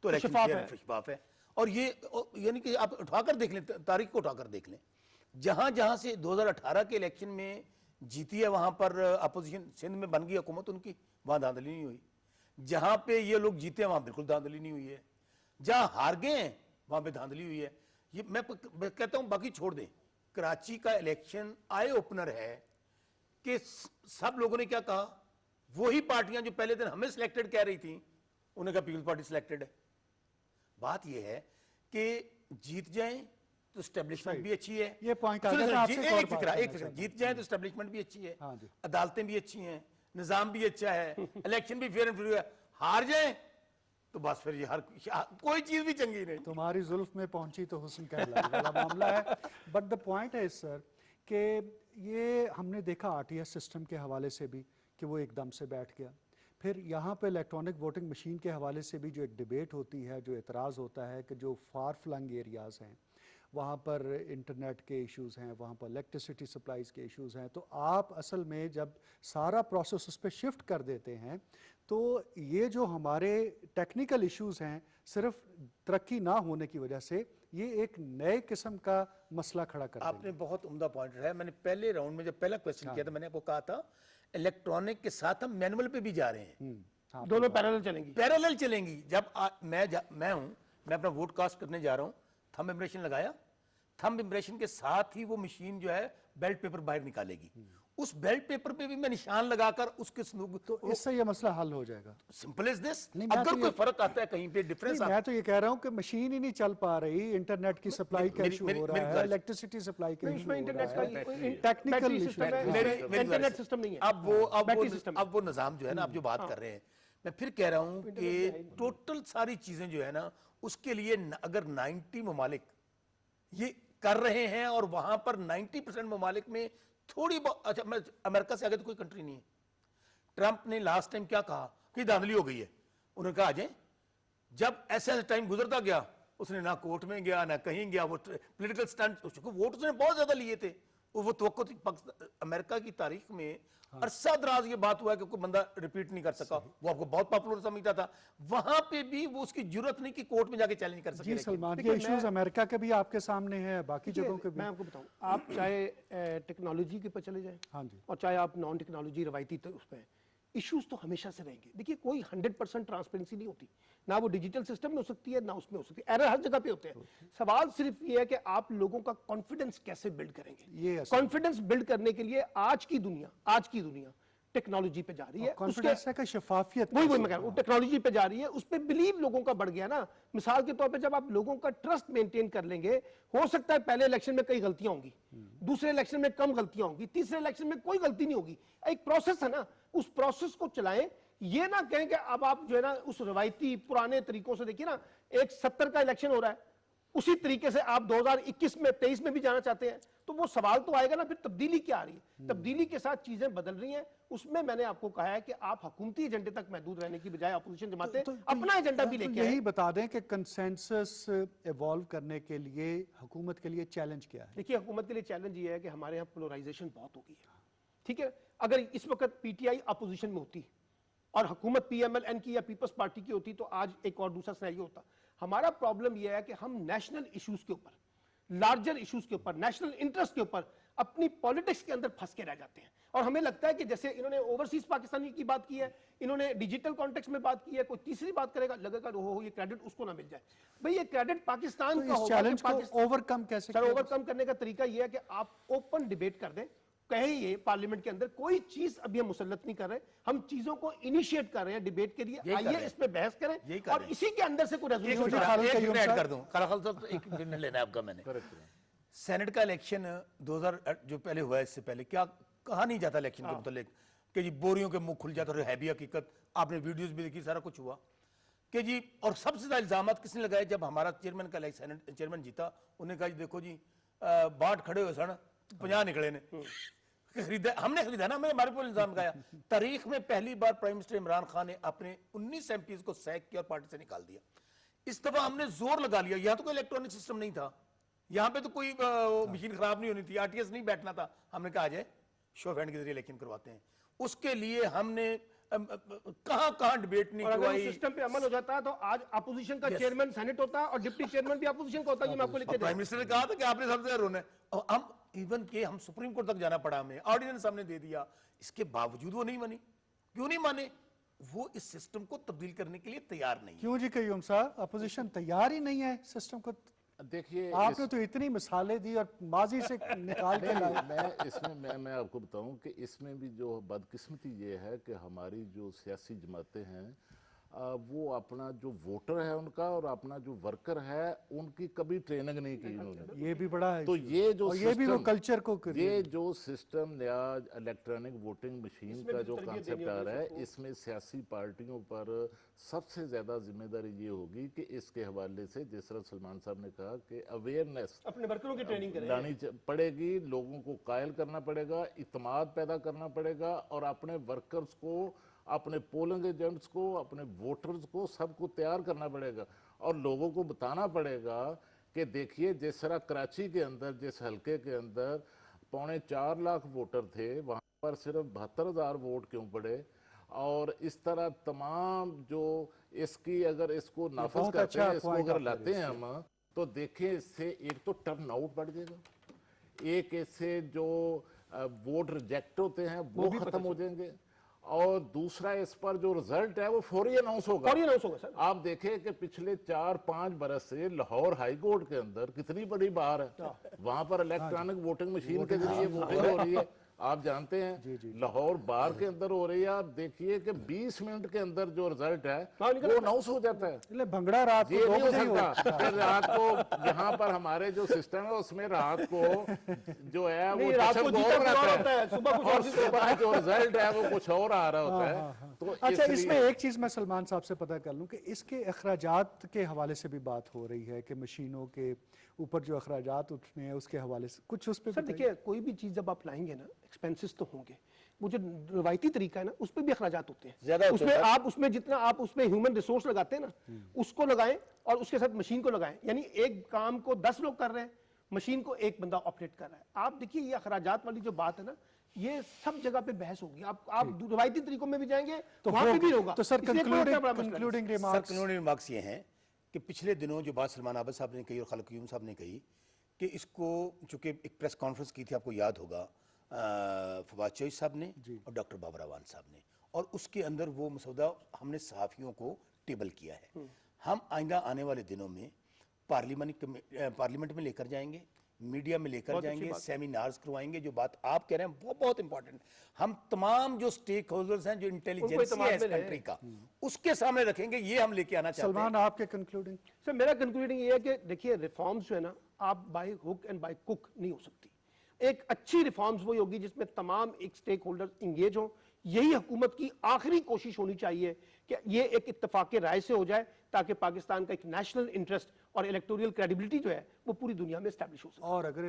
तो इलेक्शन शफाफ है। और ये यानी कि आप उठाकर देख लें, तारीख को उठाकर देख लें, जहां जहां से 2018 के इलेक्शन में जीती है वहां पर अपोजिशन सिंध में बन गई हुकूमत उनकी, वहां धांधली नहीं हुई। जहां पे ये लोग जीते हैं वहां बिल्कुल धांधली नहीं हुई है। जहां हार गए हैं वहां पे धांधली हुई है। ये मैं कहता हूं, बाकी छोड़ दें, कराची का इलेक्शन आई ओपनर है कि सब लोगों ने क्या कहा, वही पार्टियां जो पहले दिन हमें सिलेक्टेड कह रही थी उन्हें कहा पीपल्स पार्टी सिलेक्टेड है। बात यह है कि जीत जाएं तो एस्टेब्लिशमेंट भी अच्छी है। ये पॉइंट एक फिक्र, जीत जाएं तो एस्टेब्लिशमेंट भी अच्छी है, अदालतें भी अच्छी हैं, निजाम भी अच्छा है, इलेक्शन भी फेयर एंड फ्री है। हार जाएं तो बस फिर ये हर कोई चीज भी चंगी नहीं। तुम्हारी जुल्फ में पहुंची तो हुस्न कहलाने वाला मामला है। बट द पॉइंट है सर कि ये हमने देखा आरटीएस सिस्टम के हवाले से भी कि वो एकदम से बैठ गया। फिर यहाँ पे इलेक्ट्रॉनिक वोटिंग मशीन के हवाले से भी जो एक डिबेट होती है, जो एतराज़ होता है कि जो फार फ्लंग एरियाज़ हैं वहाँ पर इंटरनेट के इश्यूज़ हैं, वहाँ पर इलेक्ट्रिसिटी सप्लाईज़ के इश्यूज़ हैं, तो आप असल में जब सारा प्रोसेस उस पर शिफ्ट कर देते हैं तो ये जो हमारे टेक्निकल इश्यूज़ हैं सिर्फ तरक्की ना होने की वजह से ये एक नए किस्म का मसला खड़ा कर देंगे। आपने बहुत उम्दा पॉइंट रहा है। मैंने पहले राउंड में जब पहला क्वेश्चन किया था मैंने आपको कहा था इलेक्ट्रॉनिक के साथ हम मैनुअल पे भी जा रहे हैं, दोनों पैरेलल चलेंगी। पैरेलल चलेंगी। जब मैं अपना वोट कास्ट करने जा रहा हूं, थंब इम्प्रेशन लगाया, थंब इम्प्रेशन के साथ ही वो मशीन जो है बेल्ट पेपर बाहर निकालेगी। उस बेल्ट पेपर पे भी मैं निशान लगाकर उसके तो इससे ये मसला हल हो जाएगा। Simple is this. अगर कोई फर्क आता है कहीं पे डिफरेंस, मैं तो ये कह रहा हूं कि मशीन ही नहीं चल पा रही, इंटरनेट की सप्लाई का इशू हो रहा है, इलेक्ट्रिसिटी सप्लाई का इशू हो रहा है, टेक्निकल इशू इंटरनेट सिस्टम नहीं है। अब वो निजाम जो है ना आप जो बात कर रहे हैं, मैं फिर कह रहा हूं कि टोटल सारी चीजें जो है ना उसके लिए अगर 90 ममालिक ये कर रहे हैं और वहां पर 90% ममालिक में थोड़ी बहुत, अच्छा मैं अमेरिका से आगे तो कोई कंट्री नहीं है। ट्रंप ने लास्ट टाइम क्या कहा कि धांधली हो गई है, उन्होंने कहा आ जाए। जब ऐसा टाइम गुजरता गया उसने ना कोर्ट में गया ना कहीं गया, वो पॉलिटिकल स्टंट, वोट उसने बहुत ज्यादा लिए थे। वो तो अमेरिका की तारीख में अरसा दराज ये बात हुआ कि कोई बंदा रिपीट नहीं कर सका, वो आपको बहुत पॉपुलर समझता था। वहां पे भी वो उसकी जरूरत नहीं कि कोर्ट में जाके चैलेंज कर सके। सलमान, ये इश्यूज अमेरिका के भी आपके सामने हैं, बाकी जगहों के भी। मैं आपको बताऊं, आप चाहे टेक्नोलॉजी के पर चले जाएं, हाँ जी, और चाहे आप नॉन टेक्नोलॉजी रवायती तो उस पर इश्यूज तो हमेशा से रहेंगे। देखिए कोई 100% ट्रांसपेरेंसी नहीं होती, ना वो डिजिटल सिस्टम में हो सकती है ना उसमें हो सकती है, एरर हर जगह पे होते हैं। सवाल सिर्फ ये है कि आप लोगों का कॉन्फिडेंस कैसे बिल्ड करेंगे। कॉन्फिडेंस बिल्ड करने के लिए आज की दुनिया टेक्नोलॉजी पे जा रही है, कॉन्फिडेंस है कि शफाफियत, वही मैं कह रहा हूं, टेक्नोलॉजी पे जा रही है, उस पे बिलीव लोगों का बढ़ गया ना। मिसाल के तौर पे जब आप लोगों का ट्रस्ट मेंटेन कर लेंगे, हो सकता है पहले इलेक्शन में कई गलतियां होंगी, दूसरे इलेक्शन में कम गलतियां होंगी, तीसरे इलेक्शन में कोई गलती नहीं होगी। एक प्रोसेस है ना, उस प्रोसेस को चलाएं। ये ना कहें कि अब आप जो है ना उस रवायती पुराने तरीकों से, देखिए ना एक 70 का इलेक्शन हो रहा है, उसी तरीके से आप 2021 में 23 में भी जाना चाहते हैं, तो वो सवाल तो आएगा ना, फिर तब्दीली क्या आ रही है, तब्दीली के साथ चीजें बदल रही हैं। उसमें मैंने आपको कहा है कि आप हुकूमती एजेंडे तक महदूद रहने की बजाय अपोजिशन जमातें अपना एजेंडा भी लेके यही बता दें कि कंसेंसस इवॉल्व करने के लिए हुकूमत के लिए चैलेंज क्या है। देखिए हुकूमत के लिए चैलेंज ये है कि हमारे यहाँ पोलराइजेशन बहुत हो गई है, ठीक है। अगर इस वक्त पीटीआई अपोजिशन में होती और हुकूमत पीएमएल-एन की या पीपल्स पार्टी की होती तो आज एक और दूसरा सिनेरियो होता। हमारा प्रॉब्लम यह है कि हम नेशनल इश्यूज के ऊपर, लार्जर इश्यूज के ऊपर, नेशनल इंटरेस्ट के ऊपर अपनी पॉलिटिक्स के अंदर फंस के रह जाते हैं। और हमें लगता है कि जैसे इन्होंने ओवरसीज पाकिस्तानी की बात की है, इन्होंने डिजिटल कॉन्टेक्स्ट में बात की है, कोई तीसरी बात करेगा लगेगा हो ये क्रेडिट उसको ना मिल जाए। भाई ये क्रेडिट पाकिस्तान तो का इस होगा। चैलेंज को ओवरकम कैसे सर किया? ओवरकम करने का तरीका ये है कि आप ओपन डिबेट कर दें, कहिए पार्लियामेंट के अंदर कोई चीज अभी हम मुसल्लत नहीं कर रहे, हम चीजों को इनिशिएट कर रहे हैं डिबेट के लिए, आइए इस पे बहस करें और इसी के अंदर से कोई रेजोल्यूशन ऐड कर दूं। कालाखाल साहब, एक मिनट लेना है आपका। मैंने सेनेट का इलेक्शन 2000 जो पहले हुआ है, इससे पहले क्या कहा नहीं जाता इलेक्शन के मुतालिक कि जी बोरियों के मुंह खुल जाता, और है भी हकीकत, आपने वीडियोस भी देखी, सारा कुछ हुआ कि जी। और सबसे ज्यादा इल्जाम किसने लगाए? जब हमारा चेयरमैन का सेनेट चेयरमैन जीता, उन्होंने कहा जी देखो जी बाट खड़े हुए सन 50 निकले ने, खरीदा हमने खरीदा ना, मैं हमारे पर इल्जाम लगाया। तारीख में पहली बार प्राइम मिनिस्टर इमरान खान ने अपने 19 एमपीज को सैक किया और पार्टी से निकाल दिया। इस दफा हमने जोर लगा लिया, यहां तो कोई इलेक्ट्रॉनिक सिस्टम नहीं था, यहां पे तो कोई मशीन खराब नहीं होनी थी, आरटीएस नहीं बैठना था। हमने कहा जाए शो ऑफ हैंड के जरिए इलेक्शन करवाते हैं। उसके लिए हमने कहां डिबेट नहीं करवाई। सिस्टम पे अमल हो जाता है तो आज अपोजिशन का चेयरमैन सेनेट होता है और डिप्टी चेयरमैन भी अपोजिशन का होता है। ये मैं आपको लिख के प्राइम मिनिस्टर ने कहा था कि आपने सबसे ज्यादा रोना है, और हम इवन के हम सुप्रीम कोर्ट तक जाना पड़ा, हमें ऑर्डिनेंस हमने दे दिया, इसके बावजूद वो नहीं माने। क्यों नहीं माने? वो इस सिस्टम को तब्दील करने के लिए तैयार नहीं। क्यों जी कयूम साहब, अपोजिशन तैयार ही नहीं है सिस्टम को? देखिए आपने तो इतनी मिसालें दी और माजी से निकाल के लाए। मैं इसमें मैं आपको बताऊं कि इसमें भी जो बदकिस्मती ये है कि हमारी जो सियासी जमातें हैं वो अपना जो वोटर है उनका और अपना जो वर्कर है उनकी कभी ट्रेनिंग नहीं की उन्होंने। ये भी बड़ा है। तो ये जो ये भी वो कल्चर को ये जो सिस्टम नया इलेक्ट्रॉनिक वोटिंग मशीन का जो कॉन्सेप्ट आ रहा है, इसमें सियासी पार्टियों पर सबसे ज्यादा जिम्मेदारी ये होगी कि इसके हवाले से जिस तरह सलमान साहब ने कहा कि अवेयरनेस अपने वर्करों की ट्रेनिंग करें, लानी पड़ेगी, लोगों को कायल करना पड़ेगा, इत्मीनान पैदा करना पड़ेगा और अपने वर्कर्स को, अपने पोलिंग एजेंट्स को, अपने वोटर्स को, सबको तैयार करना पड़ेगा और लोगों को बताना पड़ेगा कि देखिए जिस तरह कराची के अंदर जिस हलके के अंदर 4.25 लाख वोटर थे वहाँ पर सिर्फ 72,000 वोट क्यों पड़े। और इस तरह तमाम जो इसकी अगर इसको नाफज करते हैं, इसको अगर लाते हैं हम, तो देखिए इससे एक तो टर्न आउट बढ़ जाएगा, एक इससे जो वोट रिजेक्ट होते हैं वो खत्म हो जाएंगे और दूसरा इस पर जो रिजल्ट है वो फौरी अनाउंस होगा। सर आप देखें कि पिछले 4-5 बरस से लाहौर हाई कोर्ट के अंदर कितनी बड़ी बार है, वहां पर इलेक्ट्रॉनिक वोटिंग मशीन के जरिए वोटिंग हो रही है। आप जानते हैं लाहौर बार के अंदर हो रही है। आप देखिए कि 20 मिनट के अंदर जो रिजल्ट है वो अनाउंस हो जाता है। भंगड़ा रात ये नहीं हो सकता फिर रात को यहाँ पर हमारे जो सिस्टम है उसमें रात को जो है वो रहता है, सुबह जो रिजल्ट है वो कुछ और आ रहा होता है। तो अच्छा, इसमें एक चीज मैं सलमान साहब से पता कर लूं कि इसके अखराजात के हवाले से भी बात हो रही है कि मशीनों के ऊपर जो अखराजात उठने हैं उसके हवाले से कुछ उस पर। सर देखिए, कोई भी चीज जब आप लाएंगे ना, एक्सपेंसेस तो होंगे, वो जो रवायती तरीका है ना उस पर भी अखराजात होते हैं ज्यादा, उसमें आप उसमें जितना आप उसमें ह्यूमन रिसोर्स लगाते हैं ना उसको लगाएं और उसके साथ मशीन को लगाएं। यानी एक काम को 10 लोग कर रहे हैं, मशीन को एक बंदा ऑपरेट कर रहा है। आप देखिए ये अखराजात वाली जो बात है ना, ये सब जगह पे बहस होगी। आप रवायती तरीकों में भी जाएंगे तो वहां पे भी होगा। तो सर कंक्लूडिंग रिमार्क्स ये हैं कि पिछले दिनों जो बात सलमान आबद साहब ने कही और खालिद क़य्यूम साहब ने कही कि इसको, चूंकि एक प्रेस कॉन्फ्रेंस की थी आपको याद होगा फवाद चौधरी साहब ने और डॉक्टर बाबर अवान साहब ने, और उसके अंदर वो मसौदा हमने सहाफ़ियों को टेबल किया है। हम आइंदा आने वाले दिनों में पार्लियामेंट में लेकर जाएंगे, मीडिया में लेकर जाएंगे, सेमिनार्स करवाएंगे। जो बात आप कह रहे हैं वो बहुत इंपॉर्टेंट, हम तमाम जो स्टेक होल्डर्स हैं, जो इंटेलिजेंस है इस कंट्री का, उसके सामने रखेंगे। ये हम लेके आना चाहते हैं। सलमान, आपके कंक्लूडिंग? सर मेरा कंक्लूडिंग ये है कि देखिए रिफॉर्म्स जो है ना, आप बाय हुक एंड बाय कुक नहीं हो सकती। एक अच्छी रिफॉर्म्स वही होगी जिसमें तमाम एक स्टेक होल्डर्स इंगेज हों। यही हुकूमत की आखिरी कोशिश होनी चाहिए कि ये एक इत्तफाक राय से हो जाए ताकि पाकिस्तान का एक नेशनल इंटरेस्ट और इलेक्टोरियल क्रेडिबिलिटी जो है वो पूरी दुनिया में एस्टैब्लिश हो सके। और अगर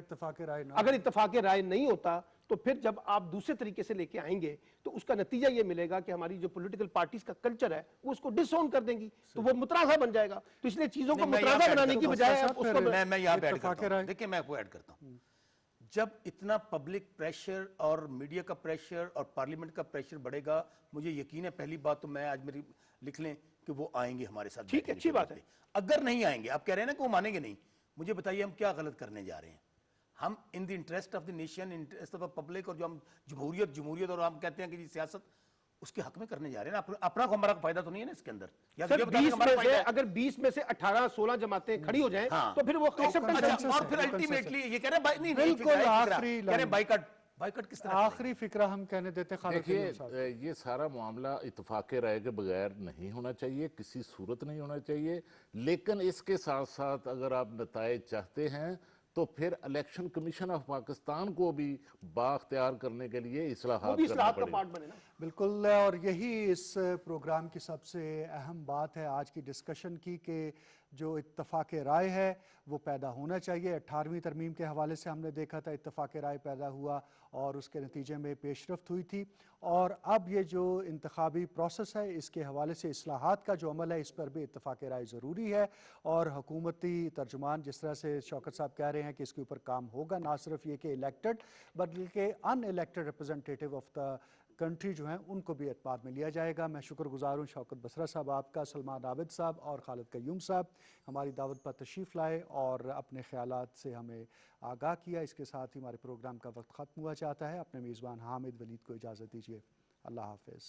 इत्तफाक राय नहीं होता तो फिर जब आप दूसरे तरीके से लेके आएंगे तो उसका नतीजा ये मिलेगा कि हमारी जो पॉलिटिकल पार्टीज का कल्चर है वो उसको डिसऑन कर देंगी, तो वो मुतराजा बन जाएगा। तो इसलिए चीजों को मुतराजा बनाने की बजाय मैं यहाँ पे ऐड करता हूं। देखिए मैं आपको ऐड करता हूं, जब इतना पब्लिक प्रेशर और मीडिया का प्रेशर और पार्लियामेंट का प्रेशर बढ़ेगा, मुझे यकीन है पहली बात तो मैं आज मेरी लिख लें कि वो आएंगे हमारे साथ। ठीक है, अच्छी बात है। अगर नहीं आएंगे, आप कह रहे हैं ना कि वो मानेंगे नहीं, मुझे बताइए हम क्या गलत करने जा रहे हैं? हम in the interest of the nation, interest of the public, और जो हम जमहूरियत और हम कहते हैं कि जी सियासत, उसके हक में करने जा रहे हैं ना। अपना को हमारा फायदा तो नहीं है ना इसके अंदर। या तो सर ये बताने 20 का हमारा में फायदा से है। अगर 20 में से 18-16 जमातें खड़ी हो जाएं हाँ। तो फिर वो एक्सेप्टेंस अच्छा, consensus और है, फिर वो अल्टीमेटली consensus ये कह रहे हैं नहीं, बिल्कुल आखिरी कह रहे हैं बाइकआउट किस तरह आखिरी फिक्रा हम कहने देते खालिद देखिए कयूम साहब। ये सारा मामला इत्तेफाक राय के बगैर नहीं होना चाहिए, किसी सूरत नहीं होना चाहिए। लेकिन इसके साथ साथ अगर आप नताइज चाहते हैं तो फिर इलेक्शन कमीशन ऑफ पाकिस्तान को भी बाख्तियार करने के लिए वो इस्लाहात भी करना इस्लाहात का पड़ेगा। पार्ट बने ना। बिल्कुल, और यही इस प्रोग्राम की सबसे अहम बात है आज की डिस्कशन की, कि जो इत्तफाक राय है वो पैदा होना चाहिए। 18वीं तरमीम के हवाले से हमने देखा था इत्तफाक राय पैदा हुआ और उसके नतीजे में पेशरफ्त हुई थी। और अब ये जो इंतखाबी प्रोसेस है इसके हवाले से इस्लाहात का जो अमल है इस पर भी इत्तफाक राय ज़रूरी है। और हुकूमती तर्जुमान जिस तरह से शौकत साहब कह रहे हैं कि इसके ऊपर काम होगा, ना सिर्फ ये कि इलेक्टेड बल्कि unelected representative of the country जो हैं उनको भी एतमाद में लिया जाएगा। मैं शुक्रगुजार हूँ शौकत बसरा साहब आपका, सलमान आबिद साहब और खालिद कयूम साहब हमारी दावत पर तशरीफ़ लाए और अपने ख्यालात से हमें आगाह किया। इसके साथ ही हमारे प्रोग्राम का वक्त ख़त्म हुआ चाहता है। अपने मेज़बान हामिद वलीद को इजाज़त दीजिए। अल्लाह हाफ़िज़।